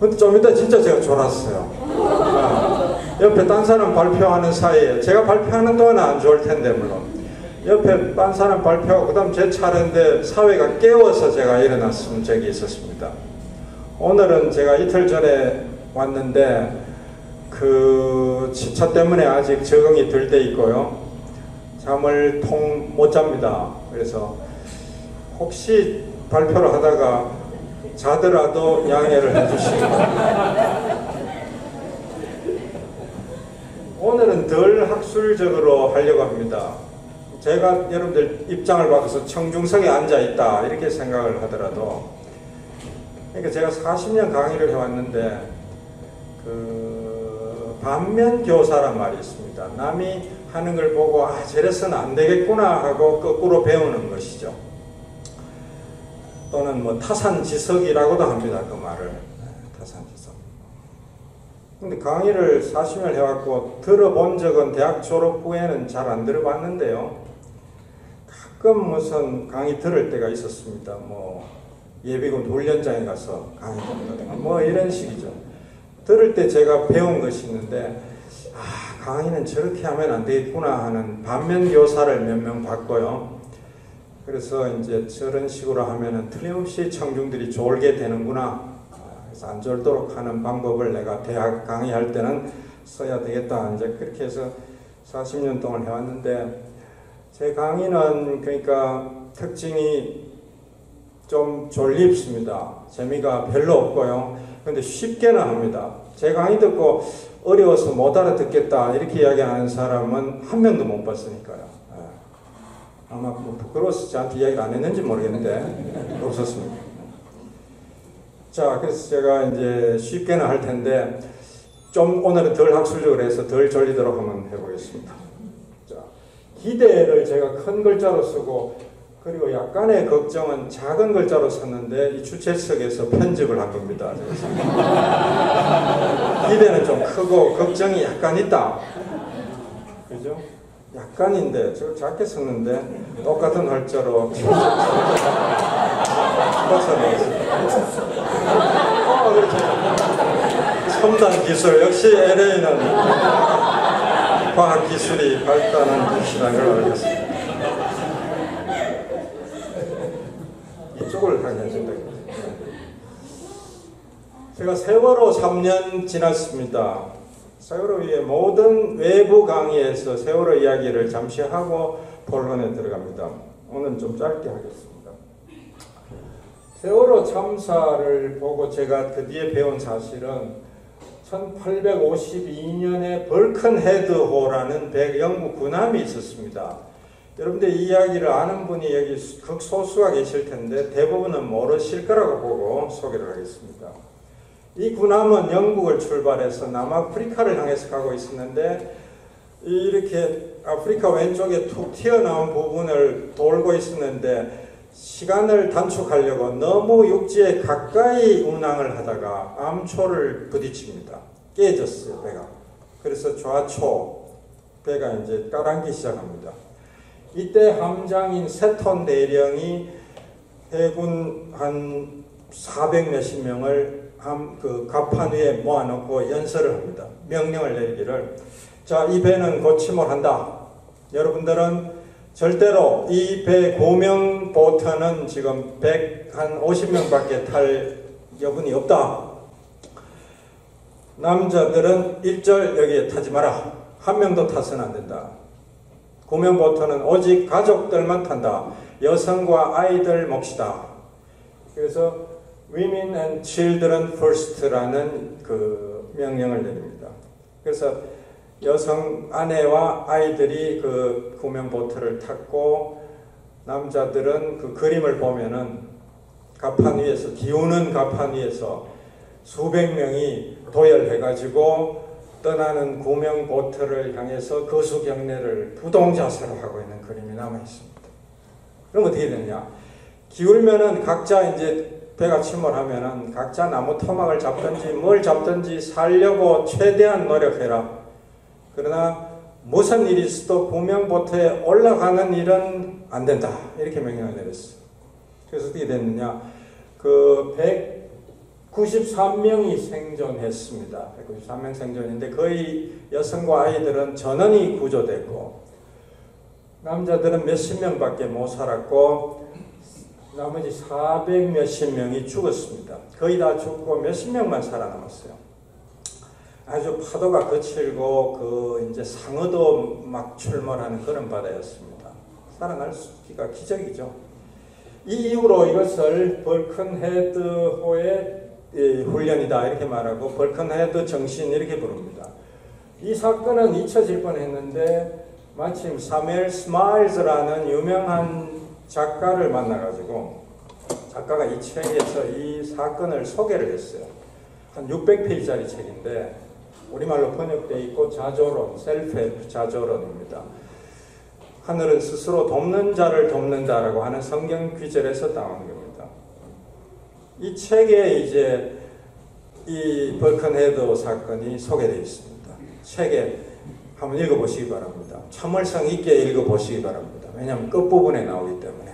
근데 좀 이따 진짜 제가 졸았어요. 옆에 딴 사람 발표하는 사이에 제가 발표하는 동안은 안 좋을 텐데 물론 옆에 딴 사람 발표하고 그 다음 제 차례인데 사회가 깨워서 제가 일어났은 적이 있었습니다. 오늘은 제가 이틀 전에 왔는데 그 시차 때문에 아직 적응이 덜 돼 있고요. 잠을 통 못 잡니다. 그래서 혹시 발표를 하다가 자더라도 양해를 해주시기 바랍니다. 오늘은 덜 학술적으로 하려고 합니다. 제가 여러분들 입장을 받아서 청중석에 앉아있다 이렇게 생각을 하더라도, 그러니까 제가 40년 강의를 해왔는데 반면교사란 말이 있습니다. 남이 하는 걸 보고 저래서는 안 되겠구나 하고 거꾸로 배우는 것이죠. 또는 뭐 타산지석이라고도 합니다. 그 말을. 타산지석. 근데 강의를 40년 해왔고 들어본 적은 대학 졸업 후에는 잘 안 들어봤는데요. 가끔 무슨 강의 들을 때가 있었습니다. 뭐 예비군 훈련장에 가서 강의 듣는다든가 뭐 이런 식이죠. 들을 때 제가 배운 것이 있는데 강의는 저렇게 하면 안 되겠구나 하는 반면교사를 몇 명 봤고요. 그래서 이제 저런 식으로 하면은 틀림없이 청중들이 졸게 되는구나. 그래서 안 졸도록 하는 방법을 내가 대학 강의할 때는 써야 되겠다. 이제 그렇게 해서 40년 동안 해왔는데, 제 강의는 그러니까 특징이 좀 졸립습니다. 재미가 별로 없고요. 근데 쉽게는 합니다. 제 강의 듣고 어려워서 못 알아듣겠다 이렇게 이야기하는 사람은 한 명도 못 봤으니까요. 아마 뭐 부끄러워서 저한테 이야기를 안 했는지 모르겠는데 없었습니다. 자, 그래서 제가 이제 쉽게는 할 텐데 좀 오늘은 덜 학술적으로 해서 덜 졸리도록 한번 해보겠습니다. 자, 기대를 제가 큰 글자로 쓰고, 그리고 약간의 걱정은 작은 글자로 썼는데 이 주최석에서 편집을 한 겁니다. 기대는 좀 크고 걱정이 약간 있다. 그죠? 약간인데 저 작게 썼는데 똑같은 활자로 이렇게 첨단 기술, 역시 LA는 과학 기술이 발달한 도시라는 걸 알겠습니다. 이쪽을 향해 준다. 제가 세월호 3년 지났습니다. 세월호의 모든 외부 강의에서 세월호 이야기를 잠시 하고 본론에 들어갑니다. 오늘은 좀 짧게 하겠습니다. 세월호 참사를 보고 제가 드디어 배운 사실은 1852년에 벌큰헤드호라는 영국 군함이 있었습니다. 여러분들 이 이야기를 아는 분이 여기 극소수가 계실 텐데 대부분은 모르실 거라고 보고 소개를 하겠습니다. 이 군함은 영국을 출발해서 남아프리카를 향해서 가고 있었는데, 이렇게 아프리카 왼쪽에 툭 튀어나온 부분을 돌고 있었는데 시간을 단축하려고 너무 육지에 가까이 운항을 하다가 암초를 부딪힙니다. 깨졌어요, 배가. 그래서 좌초 배가 이제 까랑기 시작합니다. 이때 함장인 세톤 대령이 해군 한 400 몇십 명을 그 갑판 위에 모아놓고 연설을 합니다. 명령을 내리기를, 자, 이 배는 곧 침몰한다. 여러분들은 절대로 이 배 고명 보트는 지금 150명밖에 탈 여분이 없다. 남자들은 일절 여기에 타지 마라. 한 명도 타서는 안 된다. 고명 보트는 오직 가족들만 탄다. 여성과 아이들 몫이다. 그래서 Women and Children First라는 그 명령을 내립니다. 그래서 여성 아내와 아이들이 그 고명 보트를 탔고, 남자들은 그 그림을 보면은 갑판 위에서, 기우는 갑판 위에서 수백 명이 도열해가지고 떠나는 고명 보트를 향해서 거수경례를 부동자세로 하고 있는 그림이 남아 있습니다. 그럼 어떻게 되느냐? 기울면은 각자 이제 배가 침몰하면은 각자 나무 토막을 잡든지 뭘 잡든지 살려고 최대한 노력해라. 그러나 무슨 일이 있어도 고명보트에 올라가는 일은 안 된다. 이렇게 명령을 내렸어요. 그래서 어떻게 됐느냐? 그 193명이 생존했습니다. 193명 생존인데 거의 여성과 아이들은 전원이 구조됐고, 남자들은 몇십 명밖에 못 살았고, 나머지 400 몇십 명이 죽었습니다. 거의 다 죽고 몇십 명만 살아남았어요. 아주 파도가 거칠고 그 이제 상어도 막 출몰하는 그런 바다였습니다. 살아날 수가 기적이죠. 이 이후로 이것을 벌큰헤드호의 훈련이다 이렇게 말하고 벌큰헤드 정신 이렇게 부릅니다. 이 사건은 잊혀질 뻔했는데 마침 사멜 스마일즈라는 유명한 작가를 만나가지고 작가가 이 책에서 이 사건을 소개를 했어요. 한 600페이지짜리 책인데 우리말로 번역되어 있고 자조론, 셀프헬프 자조론입니다. 하늘은 스스로 돕는 자를 돕는다라고 하는 성경 귀절에서 따온 겁니다. 이 책에 이제 이 벌큰헤드 사건이 소개되어 있습니다. 책에 한번 읽어보시기 바랍니다. 참을성 있게 읽어보시기 바랍니다. 왜냐하면 끝부분에 나오기 때문에.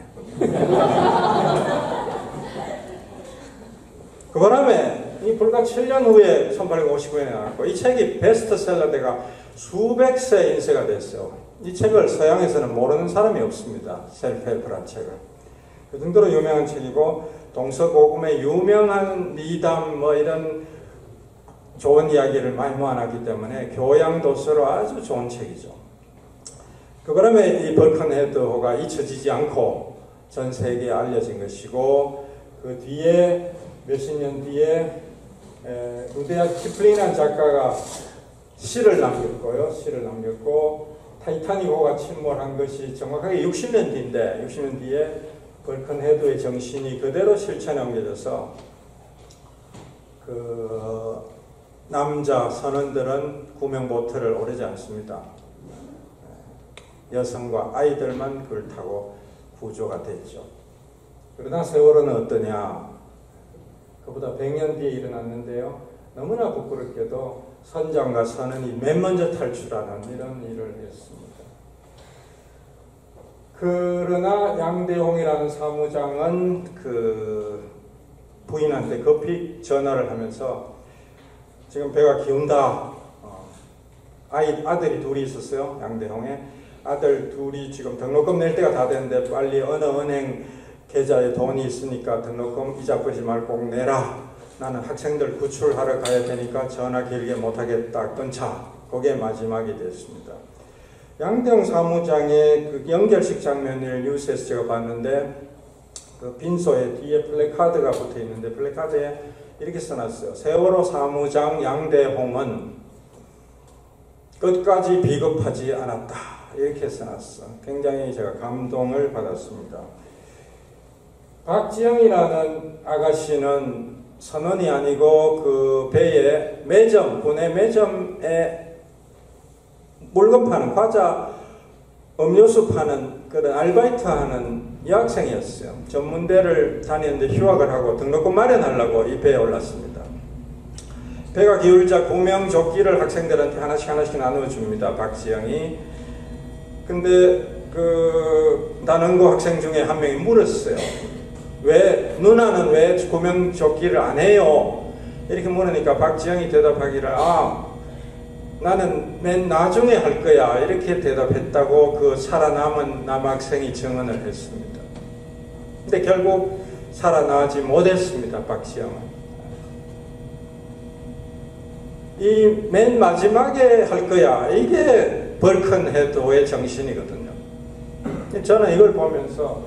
그 바람에 이 불과 7년 후에 1859년에 나왔고 이 책이 베스트셀러대가 수백 세 인쇄가 됐어요. 이 책을 서양에서는 모르는 사람이 없습니다. 셀프헬프란 책을. 그 정도로 유명한 책이고 동서고금의 유명한 미담 뭐 이런 좋은 이야기를 많이 모아놨기 때문에 교양도서로 아주 좋은 책이죠. 그 바람에 이 벌큰헤드호가 잊혀지지 않고 전 세계에 알려진 것이고 그 뒤에 몇십 년 뒤에 루디아드 키플링이라는 작가가 시를 남겼고요. 시를 남겼고 타이타닉호가 침몰한 것이 정확하게 60년 뒤인데 60년 뒤에 벌큰헤드의 정신이 그대로 실천에 옮겨져서 그 남자 선원들은 구명보트를 오르지 않습니다. 여성과 아이들만 그걸 타고 구조가 됐죠. 그러나 세월호는 어떠냐? 그보다 100년 뒤에 일어났는데요. 너무나 부끄럽게도 선장과 선원이 맨 먼저 탈출하는 이런 일을 했습니다. 그러나 양대홍이라는 사무장은 그 부인한테 급히 전화를 하면서 지금 배가 기운다. 아들이 둘이 있었어요. 양대홍에. 아들 둘이 지금 등록금 낼 때가 다 됐는데 빨리 어느 은행 계좌에 돈이 있으니까 등록금 이자 뿌리지 말고 꼭 내라. 나는 학생들 구출하러 가야 되니까 전화 길게 못하겠다. 끊자. 그게 마지막이 됐습니다. 양대홍 사무장의 그 연결식 장면을 뉴스에서 제가 봤는데 그 빈소에 뒤에 플래카드가 붙어 있는데 플래카드에 이렇게 써놨어요. 세월호 사무장 양대홍은 끝까지 비겁하지 않았다. 이렇게 써놨어. 굉장히 제가 감동을 받았습니다. 박지영이라는 아가씨는 선원이 아니고 그 배에 매점, 군내 매점에 물건 파는 과자, 음료수 파는 그런 알바이트 하는 여학생이었어요. 전문대를 다니는데 휴학을 하고 등록금 마련하려고 이 배에 올랐습니다. 배가 기울자 구명조끼를 학생들한테 하나씩 나눠줍니다. 박지영이. 근데 그 단원고 학생 중에 한 명이 물었어요. 왜 누나는 왜 구명조끼를 안 해요? 이렇게 물으니까 박지영이 대답하기를 나는 맨 나중에 할 거야 이렇게 대답했다고 그 살아남은 남학생이 증언을 했습니다. 근데 결국 살아나지 못했습니다. 박지영은. 이 맨 마지막에 할 거야 이게 벌큰헤드호의 정신이거든요. 저는 이걸 보면서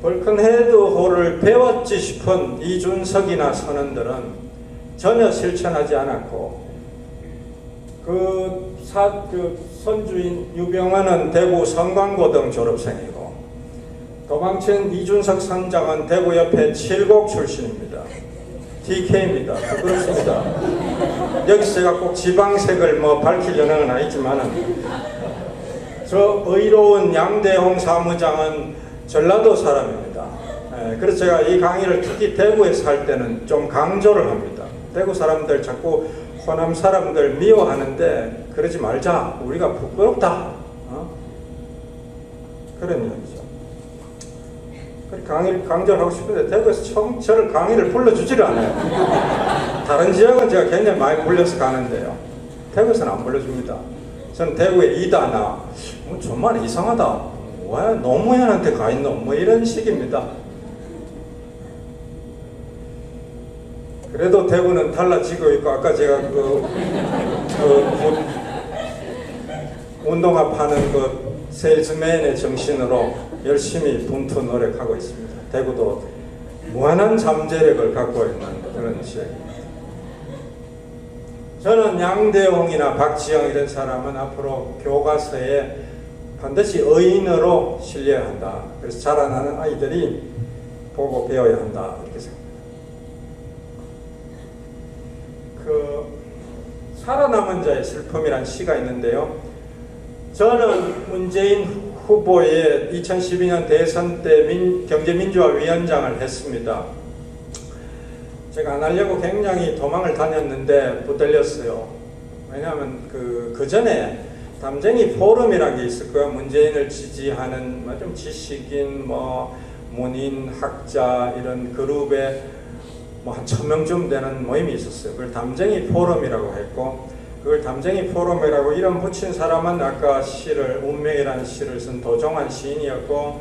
벌큰헤드호를 배웠지 싶은 이준석이나 선원들은 전혀 실천하지 않았고 그 선주인 유병헌은 대구 성광고등 졸업생이고 도망친 이준석 선장은 대구 옆에 칠곡 출신입니다. TK입니다. 그렇습니다. 여기서 제가 꼭 지방색을 밝히려는 건 아니지만은 저 의로운 양대홍 사무장은 전라도 사람입니다. 그래서 제가 이 강의를 특히 대구에서 할 때는 좀 강조를 합니다. 대구 사람들 자꾸 호남 사람들 미워하는데 그러지 말자. 우리가 부끄럽다. 그런 얘기죠. 강의를 강조를 하고 싶은데 대구에서 처음 저를 강의를 불러주지를 않아요. 다른 지역은 제가 굉장히 많이 불려서 가는데요. 대구에서는 안 불러줍니다. 저는 대구에 이다나 정말 이상하다. 왜 노무현한테 가 있노? 이런 식입니다. 그래도 대구는 달라지고 있고 아까 제가 운동화 파는 그 세일즈맨의 정신으로 열심히 분투 노력하고 있습니다. 대구도 무한한 잠재력을 갖고 있는 그런 지역입니다. 저는 양대홍이나 박지영 이런 사람은 앞으로 교과서에 반드시 의인으로 실려야 한다. 그래서 자라나는 아이들이 보고 배워야 한다. 이렇게 생각합니다. 살아남은 자의 슬픔이란 시가 있는데요. 저는 문재인 후보의 2012년 대선 때 경제민주화 위원장을 했습니다. 제가 안 하려고 굉장히 도망을 다녔는데 붙들렸어요. 왜냐하면 그 전에 담쟁이 포럼이라는 게 있을 거예요. 문재인을 지지하는 좀 지식인, 문인, 학자 이런 그룹에 한 1000명쯤 되는 모임이 있었어요. 그걸 담쟁이 포럼이라고 했고, 그걸 담쟁이 포럼이라고 이름 붙인 사람은 아까 시를, 운명이라는 시를 쓴 도종환 시인이었고,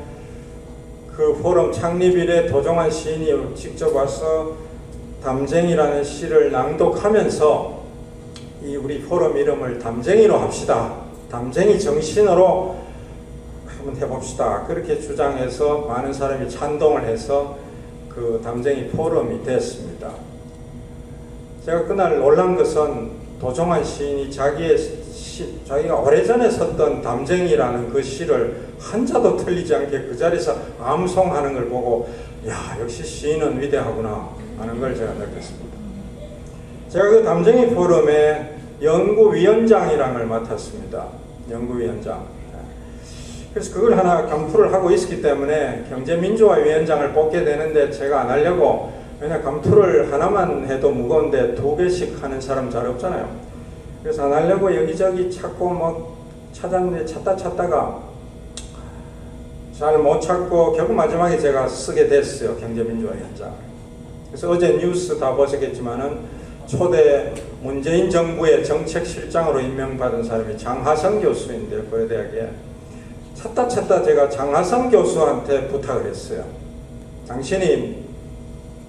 그 포럼 창립 이래 도종환 시인이 직접 와서 담쟁이라는 시를 낭독하면서 이 우리 포럼 이름을 담쟁이로 합시다. 담쟁이 정신으로 한번 해봅시다. 그렇게 주장해서 많은 사람이 찬동을 해서 그 담쟁이 포럼이 됐습니다. 제가 그날 놀란 것은 도종환 시인이 자기가 오래전에 썼던 담쟁이라는 그 시를 한자도 틀리지 않게 그 자리에서 암송하는 걸 보고 야, 역시 시인은 위대하구나 하는 걸 제가 느꼈습니다. 제가 그 담쟁이 포럼의 연구위원장이라는 걸 맡았습니다. 연구위원장. 그래서 그걸 하나 감투를 하고 있었기 때문에 경제민주화위원장을 뽑게 되는데 제가 안 하려고, 왜냐 감투를 하나만 해도 무거운데 2개씩 하는 사람 잘 없잖아요. 그래서 안 하려고 여기저기 찾고 찾았는데 찾다가 잘 못 찾고 결국 마지막에 제가 쓰게 됐어요. 경제민주화위원장. 그래서 어제 뉴스 다 보셨겠지만은 초대 문재인 정부의 정책실장으로 임명받은 사람이 장하성 교수인데요. 고려대학에. 찾다 제가 장하성 교수한테 부탁을 했어요. 당신이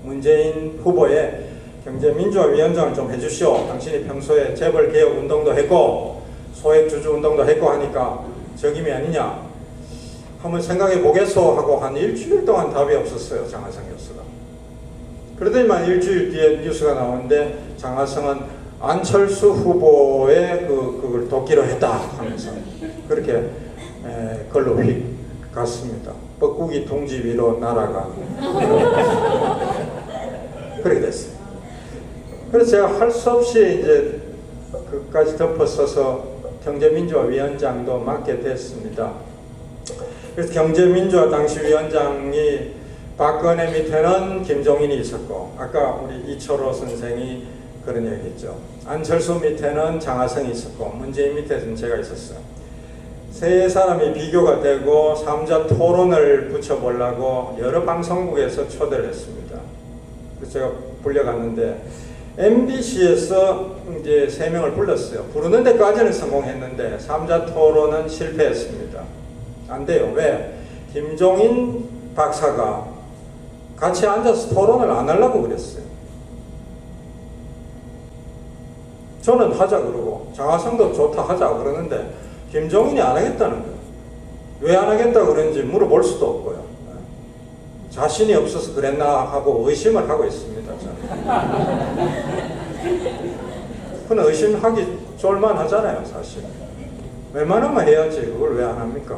문재인 후보의 경제민주화위원장을 좀 해주시오. 당신이 평소에 재벌개혁 운동도 했고 소액주주 운동도 했고 하니까 적임이 아니냐. 한번 생각해 보겠소 하고 한 일주일 동안 답이 없었어요. 장하성 교수가. 그러더니만 일주일 뒤에 뉴스가 나오는데 장하성은 안철수 후보의 그걸 돕기로 했다 하면서 그렇게 걸로 휙 갔습니다. 뻐꾸기 둥지 위로 날아가 그렇게 됐어요. 그래서 제가 할 수 없이 이제 그까지 덮어서서 경제민주화위원장도 맡게 됐습니다. 그래서 경제민주화 당시 위원장이 박근혜 밑에는 김종인이 있었고, 아까 우리 이철호 선생이 그런 얘기 했죠. 안철수 밑에는 장하성이 있었고 문재인 밑에는 제가 있었어요. 세 사람이 비교가 되고 3자 토론을 붙여보려고 여러 방송국에서 초대를 했습니다. 그래서 제가 불려갔는데 MBC에서 이제 3명을 불렀어요. 부르는 데까지는 성공했는데 3자 토론은 실패했습니다. 안 돼요. 왜? 김종인 박사가 같이 앉아서 토론을 안 하려고 그랬어요. 저는 하자 그러고 장하성도 좋다 하자 그러는데 김종인이 안 하겠다는 거예요. 왜 안 하겠다 그런지 물어볼 수도 없고요. 자신이 없어서 그랬나 하고 의심을 하고 있습니다. 그건 의심하기 쫄만 하잖아요. 사실 웬만하면 해야지 그걸 왜 안 합니까?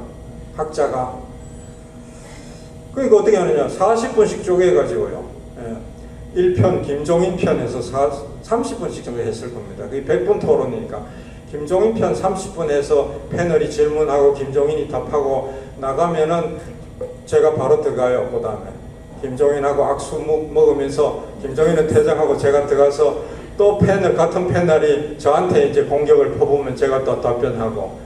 학자가. 그러니까 어떻게 하느냐, 40분씩 쪼개가지고요. 1편 김종인 편에서 30분씩 정도 했을 겁니다. 그게 100분 토론이니까 김종인 편 30분 해서 패널이 질문하고 김종인이 답하고 나가면은 제가 바로 들어가요. 그 다음에 김종인하고 악수 먹으면서 김종인은 퇴장하고 제가 들어가서 또 같은 패널이 저한테 이제 공격을 퍼부으면 제가 또 답변하고,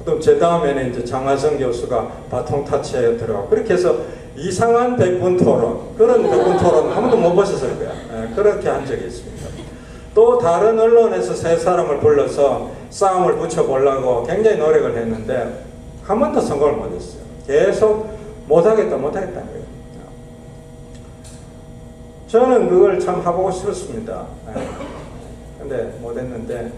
그럼 제 다음에는 이제 장하성 교수가 바통 타치에 들어가고, 그렇게 해서 이상한 100분 토론, 그런 100분 토론 한 번도 못 보셨을 거야. 그렇게 한 적이 있습니다. 또 다른 언론에서 세 사람을 불러서 싸움을 붙여보려고 굉장히 노력을 했는데 한 번도 성공을 못했어요. 계속 못하겠다는 거예요. 저는 그걸 참 해보고 싶었습니다. 근데 못했는데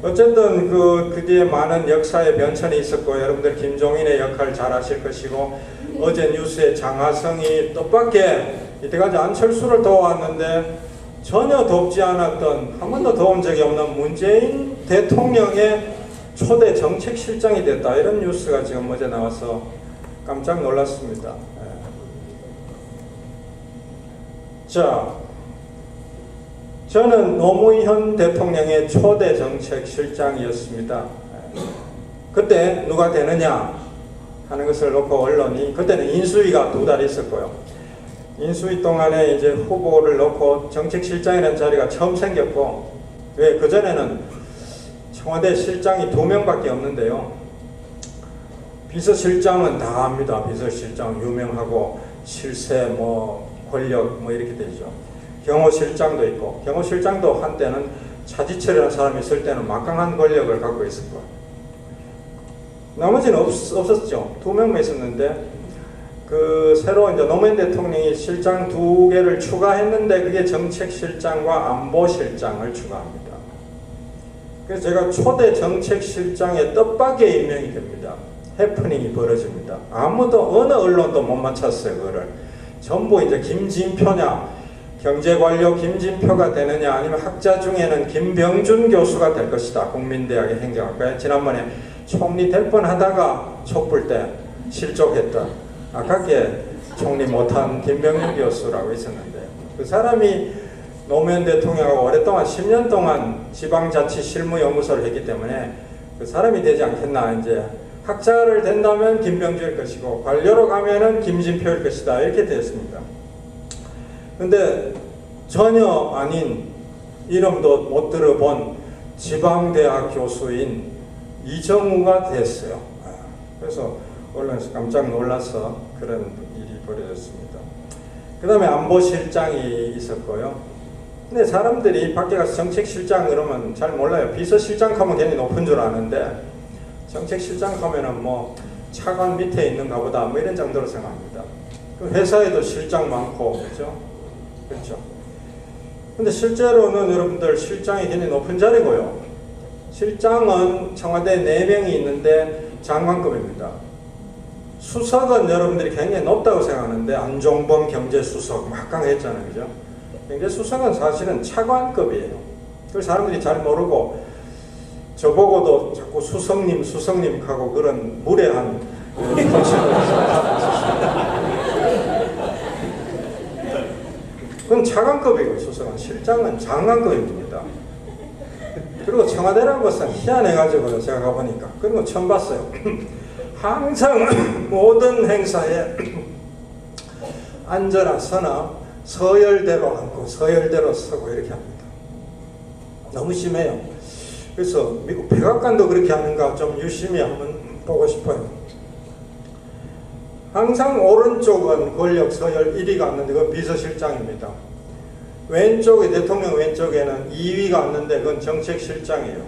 어쨌든 그 뒤에 많은 역사의 변천이 있었고, 여러분들 김종인의 역할 잘 아실 것이고, 어제 뉴스에 장하성이 뜻밖의 이때까지 안철수를 도왔는데 전혀 돕지 않았던, 한 번도 도운 적이 없는 문재인 대통령의 초대 정책실장이 됐다, 이런 뉴스가 지금 어제 나와서 깜짝 놀랐습니다. 자, 저는 노무현 대통령의 초대 정책실장이었습니다. 그때 누가 되느냐 하는 것을 놓고 언론이, 그때는 인수위가 2달 있었고요. 인수위 동안에 이제 후보를 놓고 정책실장이라는 자리가 처음 생겼고, 왜 그전에는 청와대 실장이 2명밖에 없는데요. 비서실장은 다 압니다. 비서실장 유명하고 실세 뭐 권력 뭐 이렇게 되죠. 경호실장도 있고, 경호실장도 한때는 차지철이라는 사람이 있을 때는 막강한 권력을 갖고 있을 거예요. 나머지는 없었죠. 2명만 있었는데, 그 새로 이제 노무현 대통령이 실장 2개를 추가했는데 그게 정책실장과 안보실장을 추가합니다. 그래서 제가 초대 정책실장의 뜻밖의 임명이 됩니다. 해프닝이 벌어집니다. 아무도 어느 언론도 못 맞췄어요. 그거를 전부 이제 김진표냐, 경제관료 김진표가 되느냐, 아니면 학자 중에는 김병준 교수가 될 것이다. 국민대학의 행정학과에 지난번에 총리 될 뻔하다가 촛불 때 실족했던, 아깝게 총리 못한 김병준 교수라고 있었는데, 그 사람이 노무현 대통령하고 오랫동안 10년 동안 지방자치 실무연구소를 했기 때문에 그 사람이 되지 않겠나. 이제 학자를 된다면 김병준일 것이고 관료로 가면은 김진표일 것이다, 이렇게 되었습니다. 근데 전혀 아닌, 이름도 못 들어본 지방대학 교수인 이정우가 됐어요. 그래서 언론에서 깜짝 놀라서 그런 일이 벌어졌습니다. 그 다음에 안보실장이 있었고요. 근데 사람들이 밖에 가서 정책실장 그러면 잘 몰라요. 비서실장 하면 괜히 높은 줄 아는데, 정책실장 하면은 뭐 차관 밑에 있는가 보다 뭐 이런 정도로 생각합니다. 회사에도 실장 많고, 그렇죠? 그렇죠. 근데 실제로는 여러분들 실장이 굉장히 높은 자리고요. 실장은 청와대 4명이 있는데 장관급입니다. 수석은 여러분들이 굉장히 높다고 생각하는데, 안종범 경제수석 막강했잖아요. 그죠? 경제수석은 사실은 차관급이에요. 그걸 사람들이 잘 모르고, 저보고도 자꾸 수석님 하고 그런 무례한 방식으로 그건 차관급이고, 수석은. 실장은 장관급입니다. 그리고 청와대라는 것은 희한해가지고요. 제가 가보니까 그런 거 처음 봤어요. 항상 모든 행사에 앉아라 서나 서열대로 앉고 서열대로 서고 이렇게 합니다. 너무 심해요. 그래서 미국 백악관도 그렇게 하는가 좀 유심히 한번 보고 싶어요. 항상 오른쪽은 권력 서열 1위가 앉는데 그건 비서실장입니다. 왼쪽에, 대통령 왼쪽에는 2위가 앉는데 그건 정책실장이에요.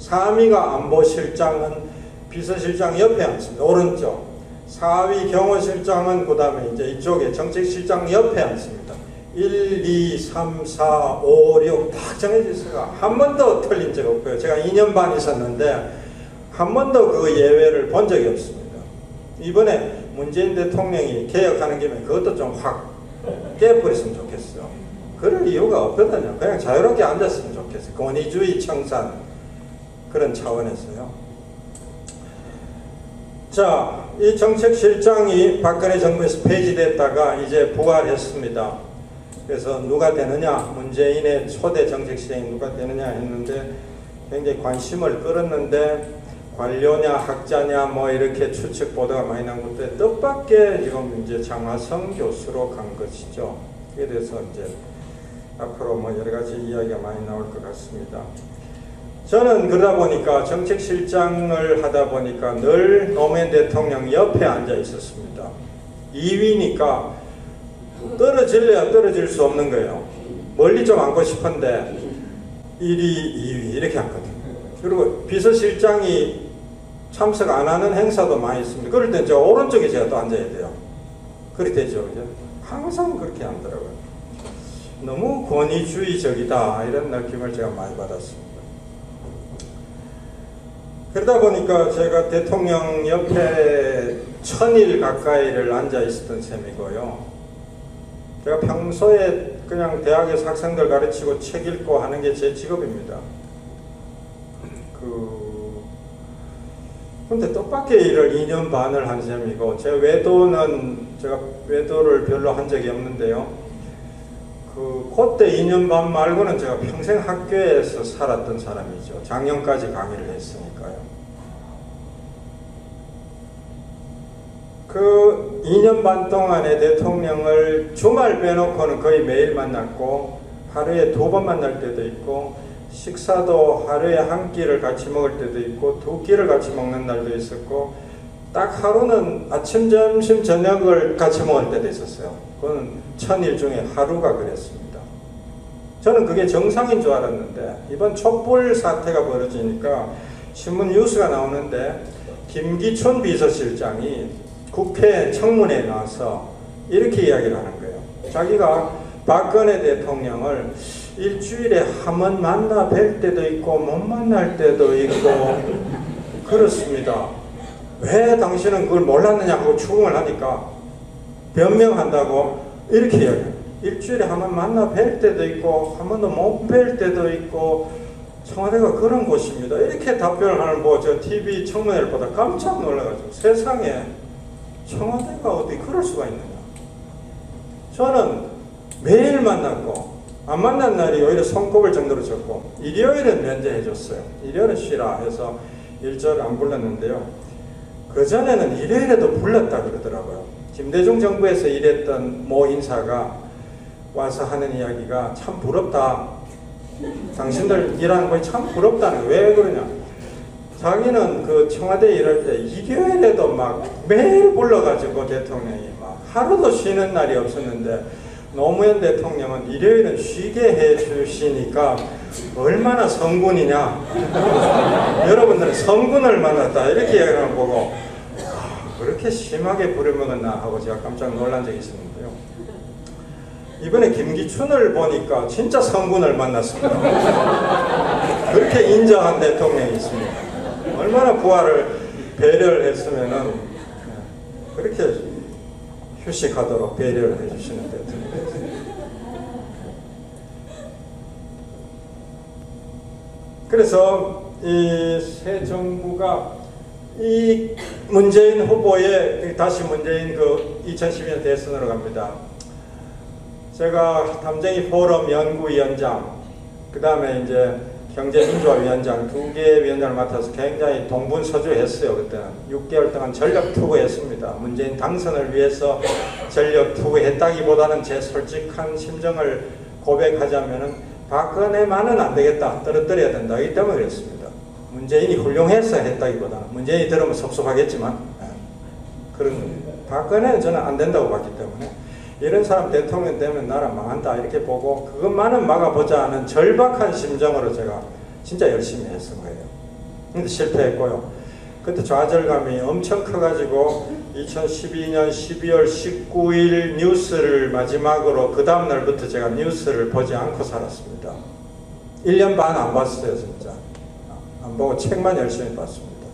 3위가 안보실장은 비서실장 옆에 앉습니다. 오른쪽. 4위 경호실장은 그 다음에 이제 이쪽에 정책실장 옆에 앉습니다. 1, 2, 3, 4, 5, 6 딱 정해져 있어요. 한 번도 틀린 적 없고요. 제가 2년 반 있었는데 한 번도 그 예외를 본 적이 없습니다. 이번에 문재인 대통령이 개혁하는 김에 그것도 좀 확 깨버렸으면 좋겠어요. 그럴 이유가 없거든요. 그냥 자유롭게 앉았으면 좋겠어요. 권위주의 청산 그런 차원에서요. 자, 이 정책실장이 박근혜 정부에서 폐지됐다가 이제 부활했습니다. 그래서 누가 되느냐, 문재인의 초대 정책실장이 누가 되느냐 했는데 굉장히 관심을 끌었는데 관료냐 학자냐 뭐 이렇게 추측 보도가 많이 나온 건데 뜻밖의 지금 이제 장하성 교수로 간 것이죠. 그에 대해서 이제 앞으로 뭐 여러 가지 이야기가 많이 나올 것 같습니다. 저는 그러다 보니까 정책실장을 하다 보니까 늘 노무현 대통령 옆에 앉아 있었습니다. 2위니까 떨어질래야 떨어질 수 없는 거예요. 멀리 좀 앉고 싶은데 1위, 2위 이렇게 앉거든요. 그리고 비서실장이 참석 안 하는 행사도 많이 있습니다. 그럴 땐 저 오른쪽에 제가 또 앉아야 돼요. 그렇게 되죠. 그죠? 항상 그렇게 앉더라고요. 너무 권위주의적이다 이런 느낌을 제가 많이 받았습니다. 그러다 보니까 제가 대통령 옆에 1000일 가까이를 앉아 있었던 셈이고요. 제가 평소에 그냥 대학에서 학생들 가르치고 책 읽고 하는 게 제 직업입니다. 근데 뜻밖의 일을 2년 반을 한 셈이고, 제가 외도를 별로 한 적이 없는데요. 그때 2년 반 말고는 제가 평생 학교에서 살았던 사람이죠. 작년까지 강의를 했으니까요. 그 2년 반 동안에 대통령을 주말 빼놓고는 거의 매일 만났고, 하루에 2번 만날 때도 있고, 식사도 하루에 한 끼를 같이 먹을 때도 있고 2끼를 같이 먹는 날도 있었고, 딱 하루는 아침, 점심, 저녁을 같이 먹을 때도 있었어요. 그건 1000일 중에 하루가 그랬습니다. 저는 그게 정상인 줄 알았는데, 이번 촛불 사태가 벌어지니까 신문 뉴스가 나오는데, 김기춘 비서실장이 국회 청문회에 나와서 이렇게 이야기를 하는 거예요. 자기가 박근혜 대통령을 일주일에 한 번 만나 뵐 때도 있고 못 만날 때도 있고 그렇습니다. 왜 당신은 그걸 몰랐느냐 하고 추궁을 하니까 변명한다고 이렇게 이야기해요. 일주일에 한 번 만나 뵐 때도 있고 한 번도 못 뵐 때도 있고 청와대가 그런 곳입니다. 이렇게 답변을 하는 저 TV 청문회를 보다 깜짝 놀라가지고, 세상에 청와대가 어떻게 그럴 수가 있느냐. 저는 매일 만났고 안 만난 날이 오히려 손꼽을 정도로 적고, 일요일은 면제해줬어요. 일요일은 쉬라 해서 일절 안 불렀는데요. 그전에는 일요일에도 불렀다 그러더라고요. 김대중 정부에서 일했던 모 인사가 와서 하는 이야기가 참 부럽다. 당신들 일하는 거 참 부럽다는 거예요. 왜 그러냐. 자기는 그 청와대 일할 때 일요일에도 막 매일 불러가지고 대통령이 막 하루도 쉬는 날이 없었는데, 노무현 대통령은 일요일은 쉬게 해주시니까 얼마나 성군이냐. 여러분들은 성군을 만났다 이렇게 얘기를 보고, 그렇게 심하게 부려먹었나 하고 제가 깜짝 놀란 적이 있었는데요. 이번에 김기춘을 보니까 진짜 성군을 만났습니다. 그렇게 인정한 대통령이 있습니다. 얼마나 부하를 배려를 했으면은 그렇게 휴식하도록 배려를 해주시는 대통령이었습니다. 그래서 이 새 정부가 이 문재인 후보의, 다시 문재인 2012년 대선으로 갑니다. 제가 담쟁이 포럼 연구위원장, 그 다음에 이제 경제민주화위원장 2개의 위원장을 맡아서 굉장히 동분서주했어요. 그때는 6개월 동안 전력 투구했습니다. 문재인 당선을 위해서 전력 투구했다기보다는 제 솔직한 심정을 고백하자면은 박근혜만은 안 되겠다, 떨어뜨려야 된다, 이 때문에 그랬습니다. 문재인이 훌륭해서 했다기보다는, 문재인이 들으면 섭섭하겠지만 그런 겁니다. 박근혜는 저는 안 된다고 봤기 때문에, 이런 사람 대통령 되면 나라 망한다 이렇게 보고 그것만은 막아보자 하는 절박한 심정으로 제가 진짜 열심히 했던 거예요. 근데 실패했고요. 그때 좌절감이 엄청 커가지고 2012년 12월 19일 뉴스를 마지막으로, 그 다음날부터 제가 뉴스를 보지 않고 살았습니다. 1년 반 안 봤어요. 진짜 안 보고 책만 열심히 봤습니다.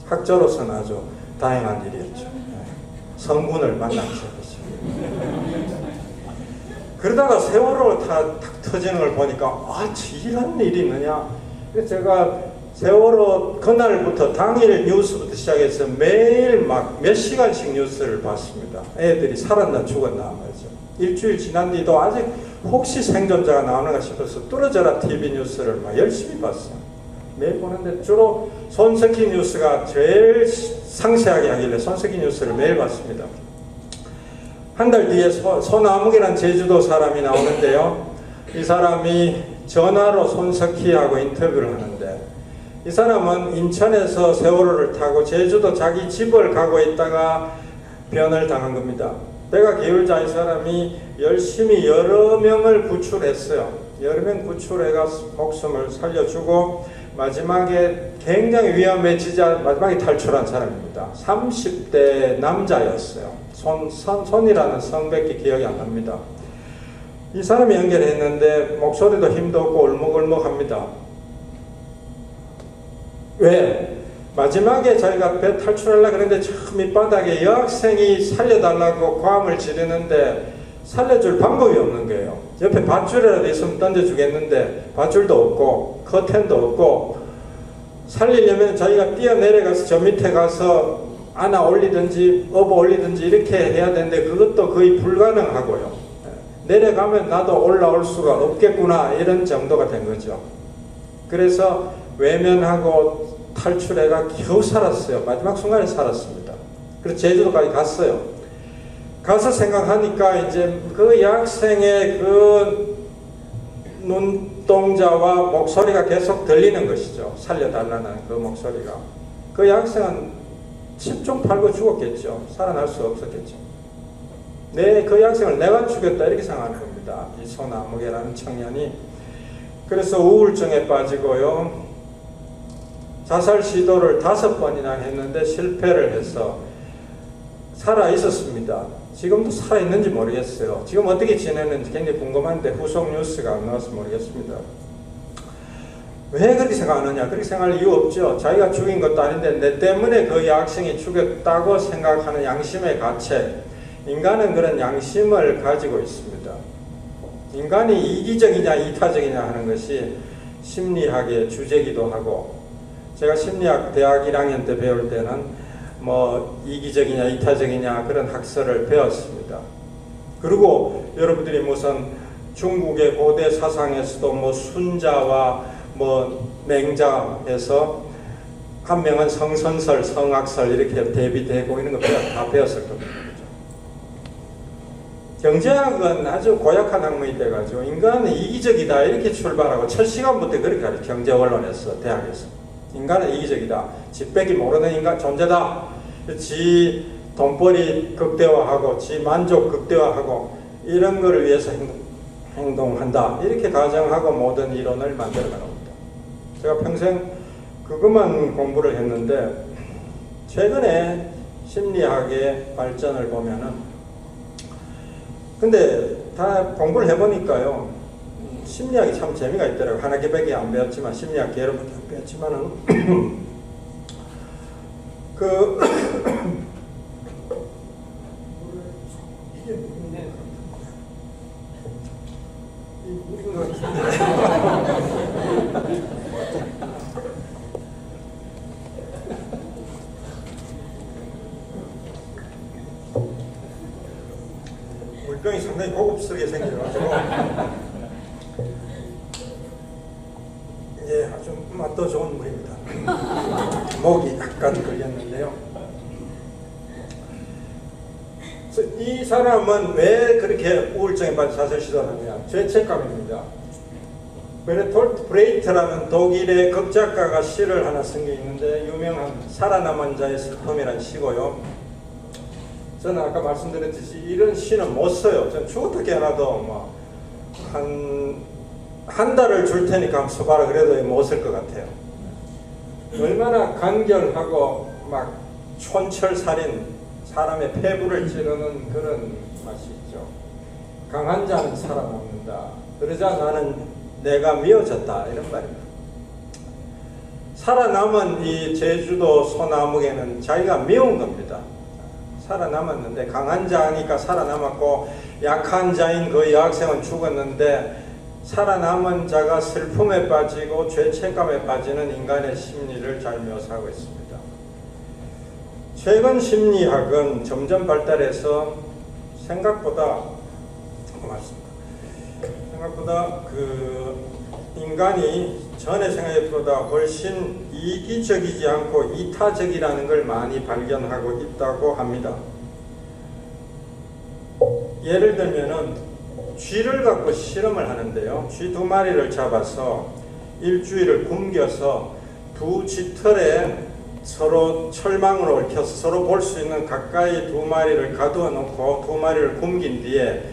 학자로서는 아주 다행한 일이었죠. 성군을 만났죠. 그러다가 세월호 탁 터지는 걸 보니까 이런 일이 있느냐. 그래서 제가 세월호 그날부터 당일 뉴스부터 시작해서 매일 막 몇 시간씩 뉴스를 봤습니다. 애들이 살았나 죽었나 말이죠. 일주일 지난 뒤도 아직 혹시 생존자가 나오는가 싶어서 뚫어져라 TV 뉴스를 막 열심히 봤어요. 매일 보는데 주로 손석희 뉴스가 제일 상세하게 하길래 손석희 뉴스를 매일 봤습니다. 한 달 뒤에 소나무기라는 제주도 사람이 나오는데요. 이 사람이 전화로 손석희하고 인터뷰를 하는데, 이 사람은 인천에서 세월호를 타고 제주도 자기 집을 가고 있다가 변을 당한 겁니다. 배가 기울자 이 사람이 열심히 여러 명을 구출했어요. 여러 명 구출해가 목숨을 살려주고 마지막에 굉장히 위험해지자 마지막에 탈출한 사람입니다. 30대 남자였어요. 손이라는 성밖에 기억이 안 납니다. 이 사람이 연결했는데 목소리도 힘도 없고 울먹울먹합니다. 왜? 마지막에 자기가 배 탈출하려고 그랬는데 저 밑바닥에 여학생이 살려달라고 고함을 지르는데 살려줄 방법이 없는 거예요. 옆에 밧줄이라도 있으면 던져주겠는데 밧줄도 없고 커튼도 없고, 살리려면 자기가 뛰어내려가서 저 밑에 가서 안아 올리든지 업어 올리든지 이렇게 해야 되는데 그것도 거의 불가능하고요. 내려가면 나도 올라올 수가 없겠구나, 이런 정도가 된 거죠. 그래서 외면하고 탈출해가 겨우 살았어요. 마지막 순간에 살았습니다. 그래서 제주도까지 갔어요. 가서 생각하니까 이제 그 여학생의 그 눈동자와 목소리가 계속 들리는 것이죠. 살려달라는 그 목소리가. 그 여학생은 십중 팔구 죽었겠죠. 살아날 수 없었겠죠. 그 여학생을 내가 죽였다, 이렇게 생각하는 겁니다. 이 손아무개라는 청년이. 그래서 우울증에 빠지고요. 자살 시도를 5번이나 했는데 실패를 해서 살아 있었습니다. 지금도 살아 있는지 모르겠어요. 지금 어떻게 지내는지 굉장히 궁금한데 후속 뉴스가 안 나와서 모르겠습니다. 왜 그렇게 생각하느냐? 그렇게 생각할 이유 없죠. 자기가 죽인 것도 아닌데 내 때문에 그 여학생이 죽였다고 생각하는 양심의 가책. 인간은 그런 양심을 가지고 있습니다. 인간이 이기적이냐 이타적이냐 하는 것이 심리학의 주제기도 하고, 제가 심리학 대학 1학년 때 배울 때는 뭐 이기적이냐 이타적이냐 그런 학설을 배웠습니다. 그리고 여러분들이 무슨 중국의 고대 사상에서도 뭐 순자와 뭐 맹자에서 한 명은 성선설, 성악설 이렇게 대비되고 이런 거 다 배웠을 겁니다. 경제학은 아주 고약한 학문이 돼가지고 인간은 이기적이다 이렇게 출발하고 첫 시간부터 그렇게 가르쳐. 경제 언론에서 대학에서 인간은 이기적이다, 지 뺏기 모르는 인간 존재다, 지 돈벌이 극대화하고 지 만족 극대화하고 이런 거를 위해서 행동한다, 이렇게 가정하고 모든 이론을 만들어 나옵니다. 제가 평생 그것만 공부를 했는데 최근에 심리학의 발전을 보면은, 근데 다 공부를 해보니까요, 심리학이 참 재미가 있더라고요. 하나밖에 안 배웠지만, 심리학 개론밖에 안 배웠지만은 물병이 상당히 고급스럽게 생겨가지고 예, 아주 맛도 좋은 물입니다. 목이 약간 걸렸는데요. 이 사람은 왜 그렇게 우울증에 빠져 자살 시도를 하냐? 죄책감입니다. 베르톨트 브레이트라는 독일의 극작가가 시를 하나 쓴 게 있는데, 유명한 살아남은 자의 슬픔이라는 시고요. 저는 아까 말씀드렸듯이 이런 시는 못 써요. 저는 죽었다 깨어나도 한 달을 줄 테니까 한번 써봐라 그래도 못 쓸 것 같아요. 얼마나 간결하고 막 촌철살인, 사람의 폐부를 찌르는 그런 맛이 있죠. 강한 자는 살아남는다. 그러자 나는 내가 미워졌다, 이런 말입니다. 살아남은 이 제주도 소나무개는 자기가 미운 겁니다. 살아남았는데, 강한 자니까 살아남았고 약한 자인 그 여학생은 죽었는데, 살아남은 자가 슬픔에 빠지고 죄책감에 빠지는 인간의 심리를 잘 묘사하고 있습니다. 최근 심리학은 점점 발달해서 생각보다 그 인간이 전에 생각했보다 훨씬 이기적이지 않고 이타적이라는 걸 많이 발견하고 있다고 합니다. 예를 들면은 쥐를 갖고 실험을 하는데요. 쥐 2마리를 잡아서 일주일을 굶겨서 두 쥐털에 서로 철망을 얽혀서 서로 볼 수 있는 가까이 2마리를 가두어 놓고 2마리를 굶긴 뒤에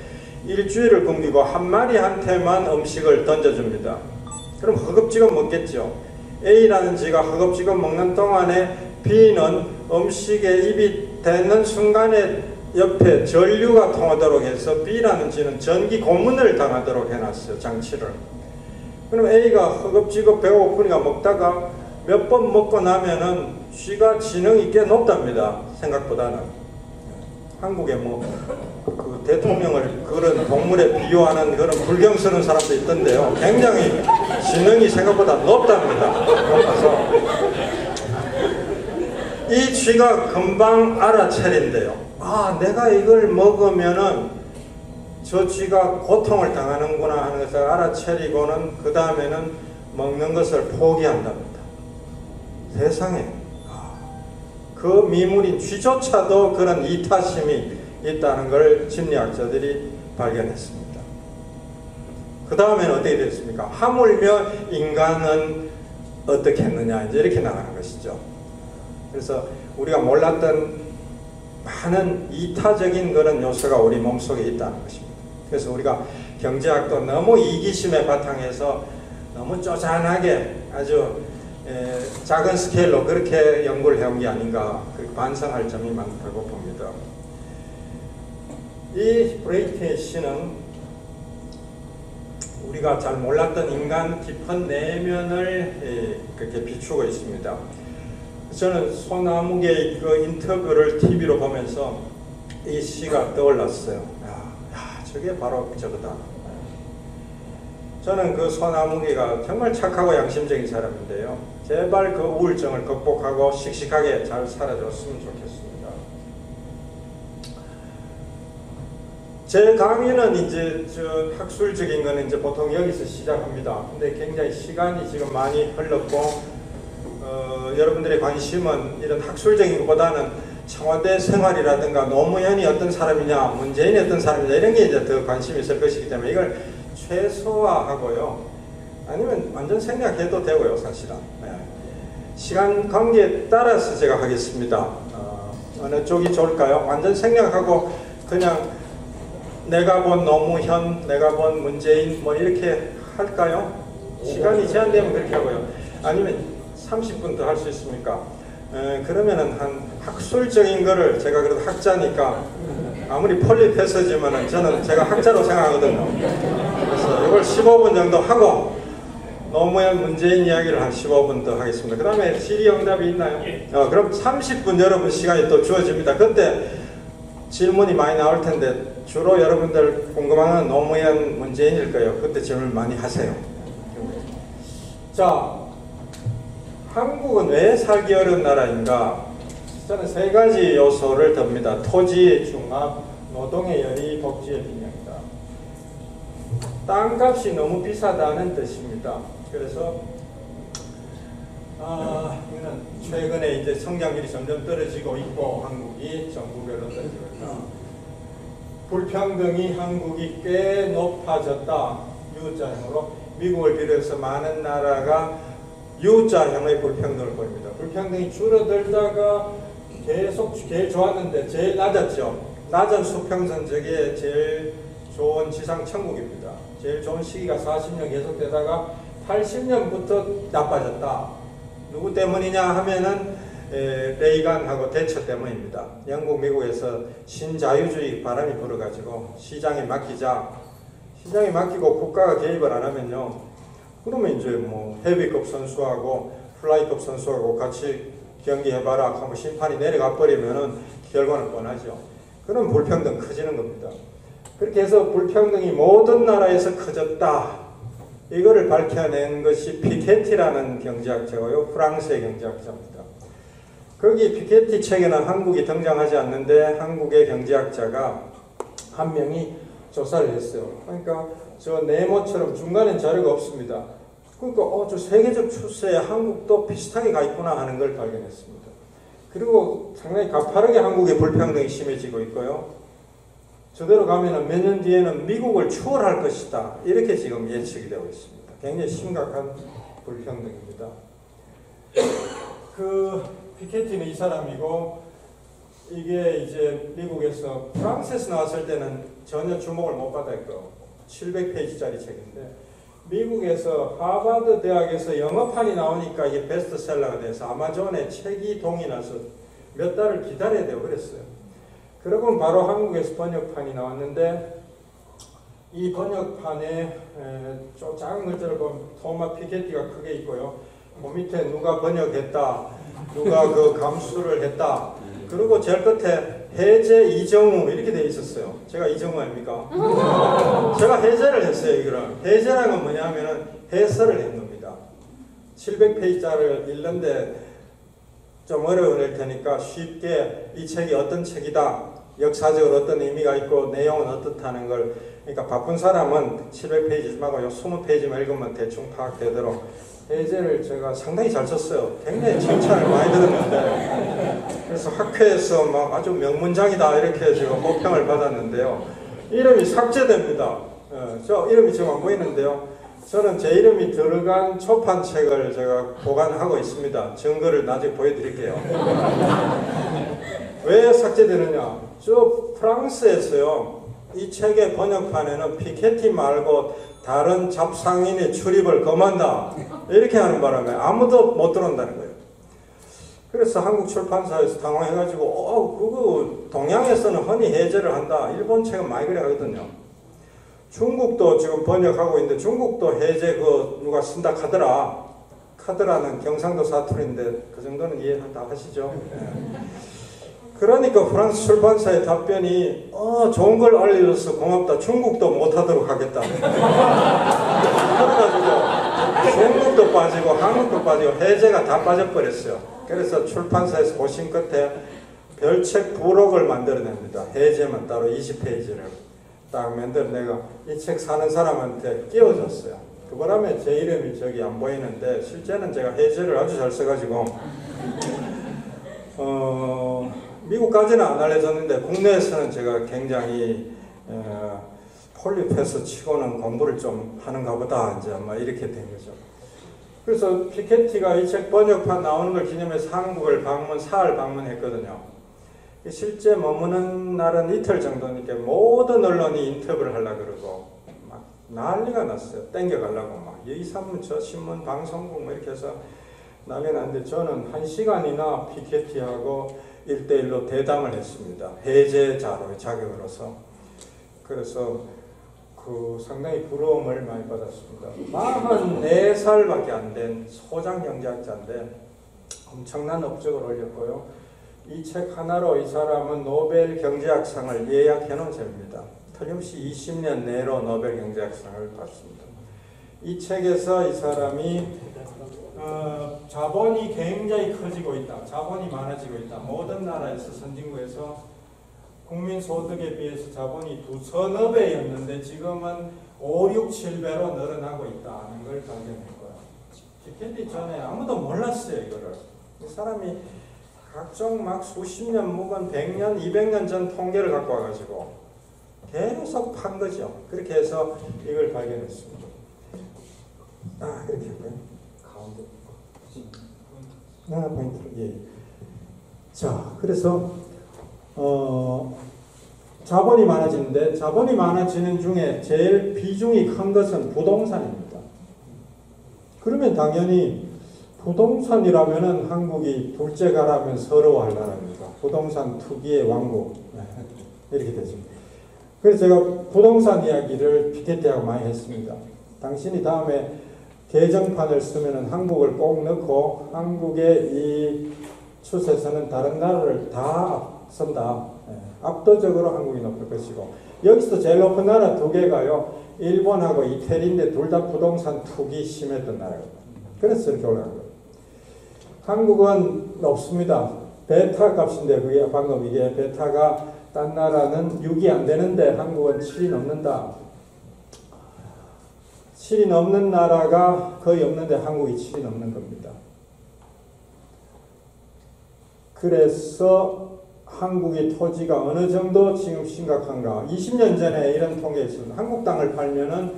일주일을 굶기고 한 마리한테만 음식을 던져줍니다. 그럼 허겁지겁 먹겠죠. A라는 쥐가 허겁지겁 먹는 동안에 B는 음식에 입이 닿는 순간에 옆에 전류가 통하도록 해서 B라는 쥐는 전기 고문을 당하도록 해놨어요. 장치를. 그럼 A가 허겁지겁 배고프니까 먹다가 몇 번 먹고 나면은 쥐가 지능이 꽤 높답니다. 생각보다는. 한국에 뭐 그 대통령을 그런 동물에 비유하는 그런 불경스러운 사람도 있던데요. 굉장히 지능이 생각보다 높답니다. 높아서 이 쥐가 금방 알아차린대요. 아, 내가 이걸 먹으면은 저 쥐가 고통을 당하는구나 하는 것을 알아차리고는 그 다음에는 먹는 것을 포기한답니다. 세상에 그 미물인 쥐조차도 그런 이타심이 있다는 걸 심리학자들이 발견했습니다. 그 다음에는 어떻게 됐습니까? 하물며 인간은 어떻게 했느냐 이제 이렇게 나가는 것이죠. 그래서 우리가 몰랐던 많은 이타적인 그런 요소가 우리 몸속에 있다는 것입니다. 그래서 우리가 경제학도 너무 이기심에 바탕에서 너무 쪼잔하게 아주 작은 스케일로 그렇게 연구를 해온 게 아닌가 그렇게 반성할 점이 많다고 봅니다. 이 브레이트의 시는 우리가 잘 몰랐던 인간 깊은 내면을 그렇게 비추고 있습니다. 저는 소나무계의 그 인터뷰를 TV로 보면서 이 시가 떠올랐어요. 저게 바로 저거다. 저는 그 소나무계가 정말 착하고 양심적인 사람인데요. 제발 그 우울증을 극복하고 씩씩하게 잘 살아줬으면 좋겠습니다. 제 강의는 이제 학술적인 거는 이제 보통 여기서 시작합니다. 근데 굉장히 시간이 지금 많이 흘렀고, 여러분들의 관심은 이런 학술적인 것보다는 청와대 생활이라든가 노무현이 어떤 사람이냐, 문재인이 어떤 사람이냐 이런 게 이제 더 관심이 있을 것이기 때문에 이걸 최소화하고요. 아니면 완전 생략해도 되고요, 사실은. 네. 시간 관계에 따라서 제가 하겠습니다. 어느 쪽이 좋을까요? 완전 생략하고 그냥 내가 본 노무현, 내가 본 문재인 뭐 이렇게 할까요? 시간이 제한되면 그렇게 하고요. 아니면 30분 더 할 수 있습니까? 그러면은 한 학술적인 거를 제가 그래도 학자니까 아무리 폴리페서지만은 저는 제가 학자로 생각하거든요. 그래서 이걸 15분 정도 하고 노무현 문재인 이야기를 한 15분 더 하겠습니다. 그 다음에 질의응답이 있나요? 그럼 30분 여러분 시간이 또 주어집니다. 그때 질문이 많이 나올 텐데 주로 여러분들 궁금한 건 노무현 문재인일 거예요. 그때 질문 많이 하세요. 자, 한국은 왜 살기 어려운 나라인가? 저는 세 가지 요소를 듭니다. 토지의 중압, 노동의 열의, 복지의 빈약이다. 땅값이 너무 비싸다는 뜻입니다. 그래서 이거는 최근에 이제 성장률이 점점 떨어지고 있고 한국이 전국별로 떨어지고 있다. 불평등이 한국이 꽤 높아졌다. U자형으로 미국을 비롯해서 많은 나라가 U자형의 불평등을 보입니다. 불평등이 줄어들다가 계속 제일 좋았는데 제일 낮았죠. 낮은 수평선 저게 제일 좋은 지상 천국입니다. 제일 좋은 시기가 40년 계속되다가 80년부터 나빠졌다. 누구 때문이냐 하면은 레이간하고 대처 때문입니다. 영국, 미국에서 신자유주의 바람이 불어가지고 시장에 맡기고 국가가 개입을 안 하면요. 그러면 이제 뭐 헤비급 선수하고 플라이급 선수하고 같이 경기해봐라 하고 심판이 내려가 버리면은 결과는 뻔하죠. 그럼 불평등 커지는 겁니다. 그렇게 해서 불평등이 모든 나라에서 커졌다. 이거를 밝혀낸 것이 피케티라는 경제학자고요. 프랑스의 경제학자입니다. 거기 피케티 책에는 한국이 등장하지 않는데 한국의 경제학자가 한 명이 조사를 했어요. 그러니까 저 네모처럼 중간엔 자료가 없습니다. 그러니까 저 세계적 추세에 한국도 비슷하게 가 있구나 하는 걸 발견했습니다. 그리고 상당히 가파르게 한국의 불평등이 심해지고 있고요. 저대로 가면은 몇 년 뒤에는 미국을 추월할 것이다. 이렇게 지금 예측이 되고 있습니다. 굉장히 심각한 불평등입니다. 그 피케티는 이 사람이고 이게 이제 미국에서 프랑스에서 나왔을 때는 전혀 주목을 못 받았고 700페이지짜리 책인데 미국에서 하버드 대학에서 영어판이 나오니까 이게 베스트셀러가 돼서 아마존에 책이 동이 나서 몇 달을 기다려야 되고 그랬어요. 그러고는 바로 한국에서 번역판이 나왔는데 이 번역판에 좀 작은 글자를 보면 토마 피케티가 크게 있고요. 그 밑에 누가 번역했다, 누가 그 감수를 했다. 그리고 제일 끝에 해제 이정우 이렇게 돼 있었어요. 제가 이정우 아닙니까? 제가 해제를 했어요. 이거를. 해제라는 건 뭐냐면은 해설을 한 겁니다. 700페이지짜리를 읽는데 좀 어려울 테니까 쉽게 이 책이 어떤 책이다, 역사적으로 어떤 의미가 있고 내용은 어떻다는 걸, 그러니까 바쁜 사람은 700페이지 말고 20페이지만 읽으면 대충 파악되도록 해제를 제가 상당히 잘 썼어요. 굉장히 칭찬을 많이 들었는데, 그래서 학회에서 막 아주 명문장이다 이렇게 제가 호평을 받았는데요. 이름이 삭제됩니다. 저 이름이 지금 안 보이는데요. 저는 제 이름이 들어간 초판책을 제가 보관하고 있습니다. 증거를 나중에 보여드릴게요. 왜 삭제되느냐? 저 프랑스에서요, 이 책의 번역판에는 피케티 말고 다른 잡상인의 출입을 금한다 이렇게 하는 바람에 아무도 못 들어온다는 거예요. 그래서 한국 출판사에서 당황해가지고 그거 동양에서는 흔히 해제를 한다. 일본 책은 많이 그래 하거든요. 중국도 지금 번역하고 있는데 중국도 해제 누가 쓴다 카더라. 카드라는 경상도 사투리인데 그 정도는 이해 다 하시죠? 네. 그러니까 프랑스 출판사의 답변이 좋은 걸 알려줘서 고맙다. 중국도 못하도록 하겠다. 그래가지고 중국도 빠지고 한국도 빠지고 해제가 다 빠져버렸어요. 그래서 출판사에서 고심 끝에 별책 부록을 만들어냅니다. 해제만 따로 20페이지를 딱 만들어 내가 이 책 사는 사람한테 끼워줬어요. 그 바람에 제 이름이 저기 안 보이는데 실제는 제가 해제를 아주 잘 써가지고 미국까지는 안 알려졌는데 국내에서는 제가 굉장히 폴리페스 치고는 공부를 좀 하는가 보다 이제 아마 이렇게 된 거죠. 그래서 피케티가 이 책 번역판 나오는 걸 기념해서 한국을 사흘 방문했거든요. 실제 머무는 날은 이틀 정도니까 모든 언론이 인터뷰를 하려고 그러고 막 난리가 났어요. 땡겨가려고 막 여기사면 저 신문 방송국 뭐 이렇게 해서 난리 났는데 저는 1시간이나 피케티하고 1대1로 대담을 했습니다. 해제자로의 자격으로서. 그래서 상당히 부러움을 많이 받았습니다. 44살밖에 안 된 소장 경제학자인데 엄청난 업적을 올렸고요. 이 책 하나로 이 사람은 노벨 경제학상을 예약해 놓은 셈입니다. 틀림없이 20년 내로 노벨 경제학상을 받습니다. 이 책에서 이 사람이 자본이 굉장히 커지고 있다. 자본이 많아지고 있다. 모든 나라에서 선진국에서 국민 소득에 비해서 자본이 서너 배였는데 지금은 5, 6, 7배로 늘어나고 있다는 걸 발견했고요. 피케티 전에 아무도 몰랐어요. 이거를. 이 사람이 각종 막 수십 년 묵은 100년, 200년 전 통계를 갖고 와가지고 계속 판 거죠. 그렇게 해서 이걸 발견했습니다. 이렇게 할까요? 가운데. 포인트로. 예. 자, 그래서 자본이 많아지는데 자본이 많아지는 중에 제일 비중이 큰 것은 부동산입니다. 그러면 당연히 부동산이라면은 한국이 둘째가라면 서러워할 나라입니다. 부동산 투기의 왕국 이렇게 되죠. 그래서 제가 부동산 이야기를 피케티하고 많이 했습니다. 당신이 다음에 개정판을 쓰면은 한국을 꼭 넣고 한국의 이 추세에서는 다른 나라를 다 앞선다. 압도적으로 한국이 높을 것이고 여기서 제일 높은 나라 두 개가요. 일본하고 이태리인데 둘 다 부동산 투기 심했던 나라입니다. 그래서 이렇게 올라간 거예요. 한국은 높습니다. 베타 값인데 그게 방금 이게 베타가 딴 나라는 6이 안 되는데 한국은 7이 넘는다. 7이 넘는 나라가 거의 없는데 한국이 7이 넘는 겁니다. 그래서 한국의 토지가 어느 정도 지금 심각한가. 20년 전에 이런 통계가 있습니다. 한국 땅을 팔면은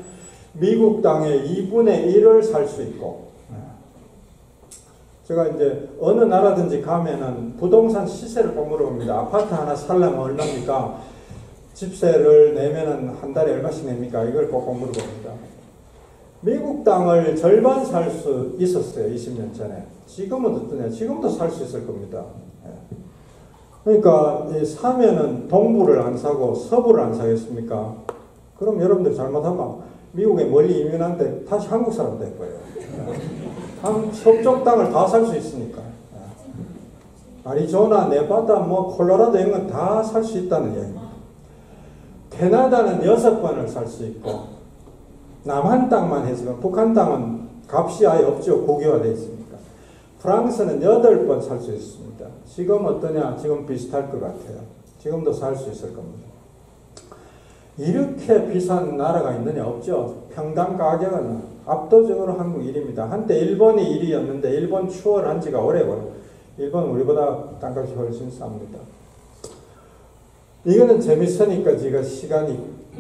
미국 땅의 2분의 1을 살 수 있고, 제가 이제 어느 나라든지 가면은 부동산 시세를 꼭 물어봅니다. 아파트 하나 살려면 얼마입니까? 집세를 내면은 한 달에 얼마씩 냅니까? 이걸 꼭 물어봅니다. 미국 땅을 절반 살 수 있었어요. 20년 전에. 지금은 어떠냐? 지금도 살 수 있을 겁니다. 그러니까 사면은 동부를 안 사고 서부를 안 사겠습니까? 그럼 여러분들 잘못하면 미국에 멀리 이민한데 다시 한국 사람 될 거예요. 서쪽 땅을 다 살 수 있으니까. 아리조나, 네바다, 콜로라도 이런 건 다 살 수 있다는 얘기입니다. 캐나다는 6번을 살 수 있고, 남한 땅만 해서, 북한 땅은 값이 아예 없죠. 국유화되어 있으니까. 프랑스는 8번 살 수 있습니다. 지금 어떠냐? 지금 비슷할 것 같아요. 지금도 살 수 있을 겁니다. 이렇게 비싼 나라가 있느냐? 없죠. 평당 가격은 압도적으로 한국 1위입니다. 한때 일본이 1위였는데 일본 추월한 지가 오래고요. 일본은 우리보다 땅값이 훨씬 쌉니다. 이거는 재밌으니까 제가 시간이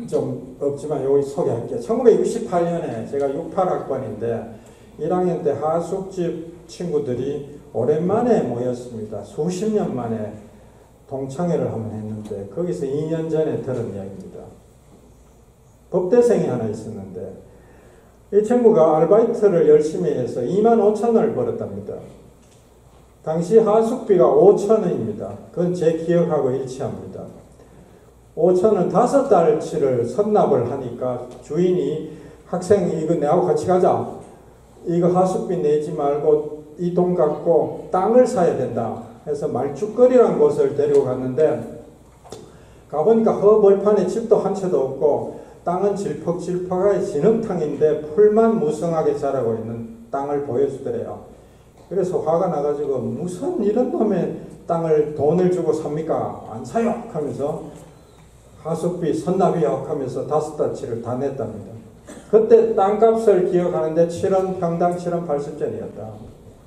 좀 없지만 여기 소개할게요. 1968년에 제가 68학번인데 1학년 때 하숙집 친구들이 오랜만에 모였습니다. 수십 년 만에 동창회를 한번 했는데 거기서 2년 전에 들은 이야기입니다. 법대생이 하나 있었는데 이 친구가 아르바이트를 열심히 해서 25,000원을 벌었답니다. 당시 하숙비가 5,000원입니다. 그건 제 기억하고 일치합니다. 5,000원 5달치를 선납을 하니까 주인이 학생이 이거 내하고 같이 가자. 이거 하숙비 내지 말고 이 돈 갖고 땅을 사야 된다. 해서 말죽거리라는 곳을 데리고 갔는데 가보니까 허벌판에 집도 한 채도 없고 땅은 질퍽질퍽하게 진흙탕인데 풀만 무성하게 자라고 있는 땅을 보여주더래요. 그래서 화가 나가지고 무슨 이런 놈의 땅을 돈을 주고 삽니까? 안 사요! 하면서 하숙비 선납이요! 하면서 5달치를 다 냈답니다. 그때 땅값을 기억하는데 7원, 평당 7원 80전이었다.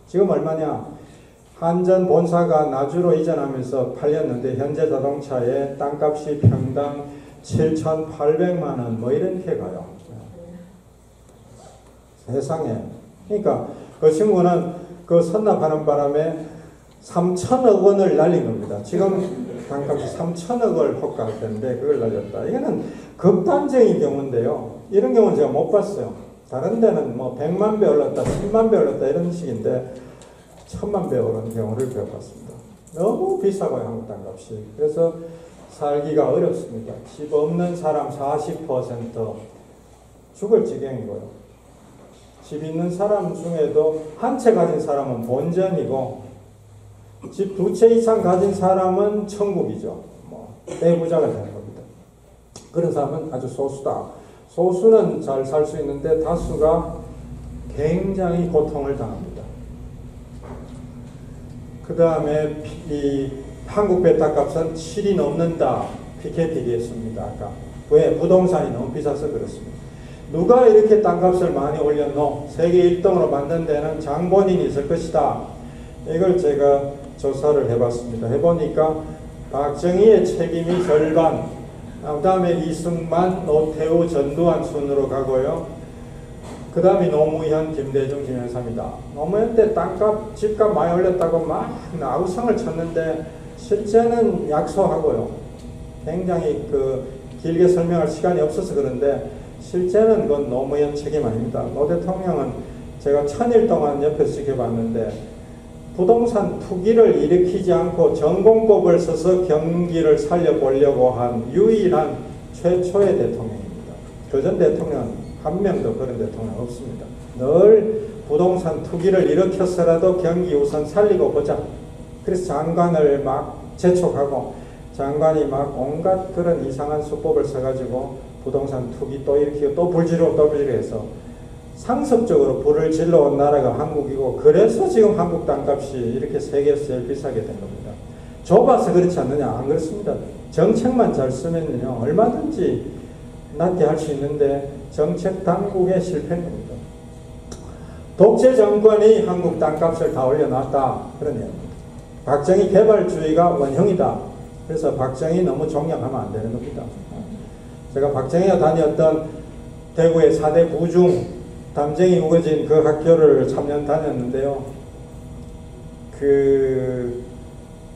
지금 얼마냐? 한전 본사가 나주로 이전하면서 팔렸는데 현재 자동차의 땅값이 평당 7,800만 원 뭐 이렇게 가요. 세상에. 그러니까 그 친구는 그 선납하는 바람에 3천억 원을 날린 겁니다. 지금 땅값이 3천억을 호가할 텐데 그걸 날렸다. 이거는 극단적인 경우인데요. 이런 경우는 제가 못 봤어요. 다른 데는 뭐 100만 배 올랐다, 10만 배 올랐다 이런 식인데 1000만 배 오른 경우를 배워봤습니다. 너무 비싸고요, 한국 땅값이. 그래서 살기가 어렵습니다. 집 없는 사람 40% 죽을 지경이고요. 집 있는 사람 중에도 한 채 가진 사람은 본전이고 집 2채 이상 가진 사람은 천국이죠. 대부자가 되는 겁니다. 그런 사람은 아주 소수다. 소수는 잘 살 수 있는데 다수가 굉장히 고통을 당합니다. 그 다음에 이 한국 베타값은 7이 넘는다. 피케티기 했습니다. 아까. 왜? 부동산이 너무 비싸서 그렇습니다. 누가 이렇게 땅값을 많이 올렸노? 세계 1등으로 만든 데는 장본인이 있을 것이다. 이걸 제가 조사를 해봤습니다. 해보니까 박정희의 책임이 절반, 그 다음에 이승만, 노태우, 전두환 순으로 가고요. 그 다음에 노무현, 김대중, 김영삼이다. 노무현 때 땅값, 집값 많이 올렸다고 막 아우성을 쳤는데 실제는 약소하고요. 굉장히 길게 설명할 시간이 없어서 그런데 실제는 그건 노무현 책임 아닙니다. 노 대통령은 제가 1000일 동안 옆에서 지켜봤는데 부동산 투기를 일으키지 않고 전공법을 써서 경기를 살려보려고 한 유일한 최초의 대통령입니다. 그전 대통령은 한 명도 그런 대통령 없습니다. 늘 부동산 투기를 일으켜서라도 경기 우선 살리고 보자. 그래서 장관을 막 재촉하고 장관이 막 온갖 그런 이상한 수법을 써가지고 부동산 투기 또 일으키고 또 불지르고 또 불지르고 해서 상습적으로 불을 질러온 나라가 한국이고 그래서 지금 한국 땅값이 이렇게 세계에서 제일 비싸게 된 겁니다. 좁아서 그렇지 않느냐? 안 그렇습니다. 정책만 잘 쓰면요 얼마든지 낮게 할 수 있는데 정책 당국의 실패인 겁니다. 독재 정권이 한국 땅값을 다 올려놨다. 그런 얘기입니다. 박정희 개발주의가 원형이다. 그래서 박정희 너무 종양하면 안 되는 겁니다. 제가 박정희가 다녔던 대구의 4대 부중 담쟁이 우거진 그 학교를 3년 다녔는데요. 그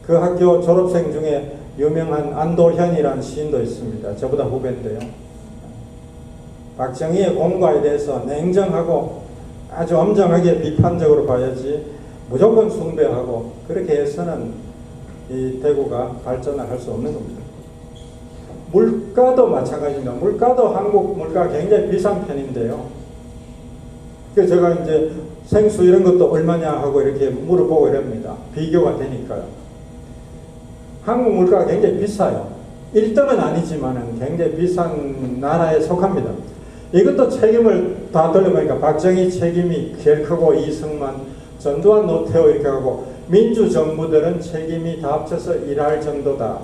학교 졸업생 중에 유명한 안도현이라는 시인도 있습니다. 저보다 후배인데요. 박정희의 공과에 대해서 냉정하고 아주 엄정하게 비판적으로 봐야지 무조건 숭배하고 그렇게 해서는 이 대구가 발전을 할 수 없는 겁니다. 물가도 마찬가지입니다. 물가도 한국 물가가 굉장히 비싼 편인데요. 그래서 제가 이제 생수 이런 것도 얼마냐 하고 이렇게 물어보고 이럽니다. 비교가 되니까요. 한국 물가가 굉장히 비싸요. 1등은 아니지만 굉장히 비싼 나라에 속합니다. 이것도 책임을 다 돌려보니까 박정희 책임이 제일 크고 이승만, 전두환, 노태우 이렇게 하고 민주정부들은 책임이 다 합쳐서 일할 정도다.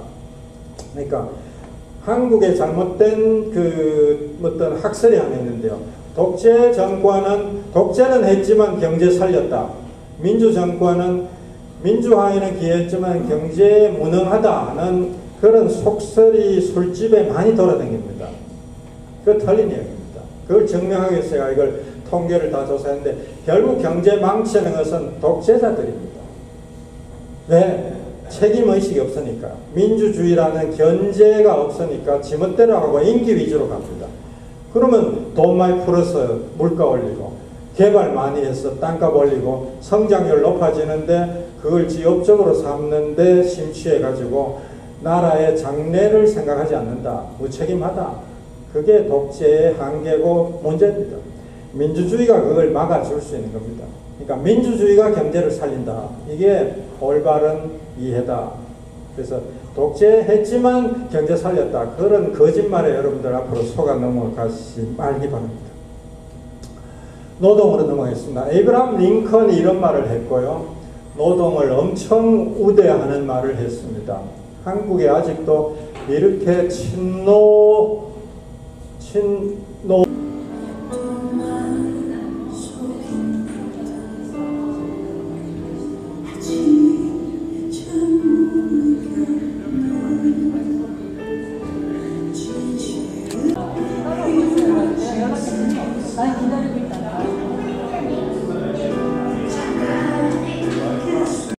그러니까 한국의 잘못된 어떤 학설이 하나 있는데요. 독재 정권은 독재는 했지만 경제 살렸다. 민주 정권은 민주화에는 기여했지만 경제에 무능하다는 그런 속설이 술집에 많이 돌아다닙니다. 그거 틀린 이야기입니다. 그걸 증명하기 위해서 제가 이걸 통계를 다 조사했는데 결국 경제 망치는 것은 독재자들입니다. 왜? 책임의식이 없으니까. 민주주의라는 견제가 없으니까 지멋대로 하고 인기 위주로 갑니다. 그러면 돈 많이 풀어서 물가 올리고 개발 많이 해서 땅값 올리고 성장률 높아지는데 그걸 지역적으로 삼는데 심취해가지고 나라의 장래를 생각하지 않는다. 무책임하다. 그게 독재의 한계고 문제입니다. 민주주의가 그걸 막아줄 수 있는 겁니다. 그러니까 민주주의가 경제를 살린다. 이게 올바른 이해다. 그래서 독재했지만 경제 살렸다. 그런 거짓말에 여러분들 앞으로 속아 넘어가지 말기 바랍니다. 노동으로 넘어가겠습니다. 에이브라함 링컨이 이런 말을 했고요. 노동을 엄청 우대하는 말을 했습니다. 한국에 아직도 이렇게 친노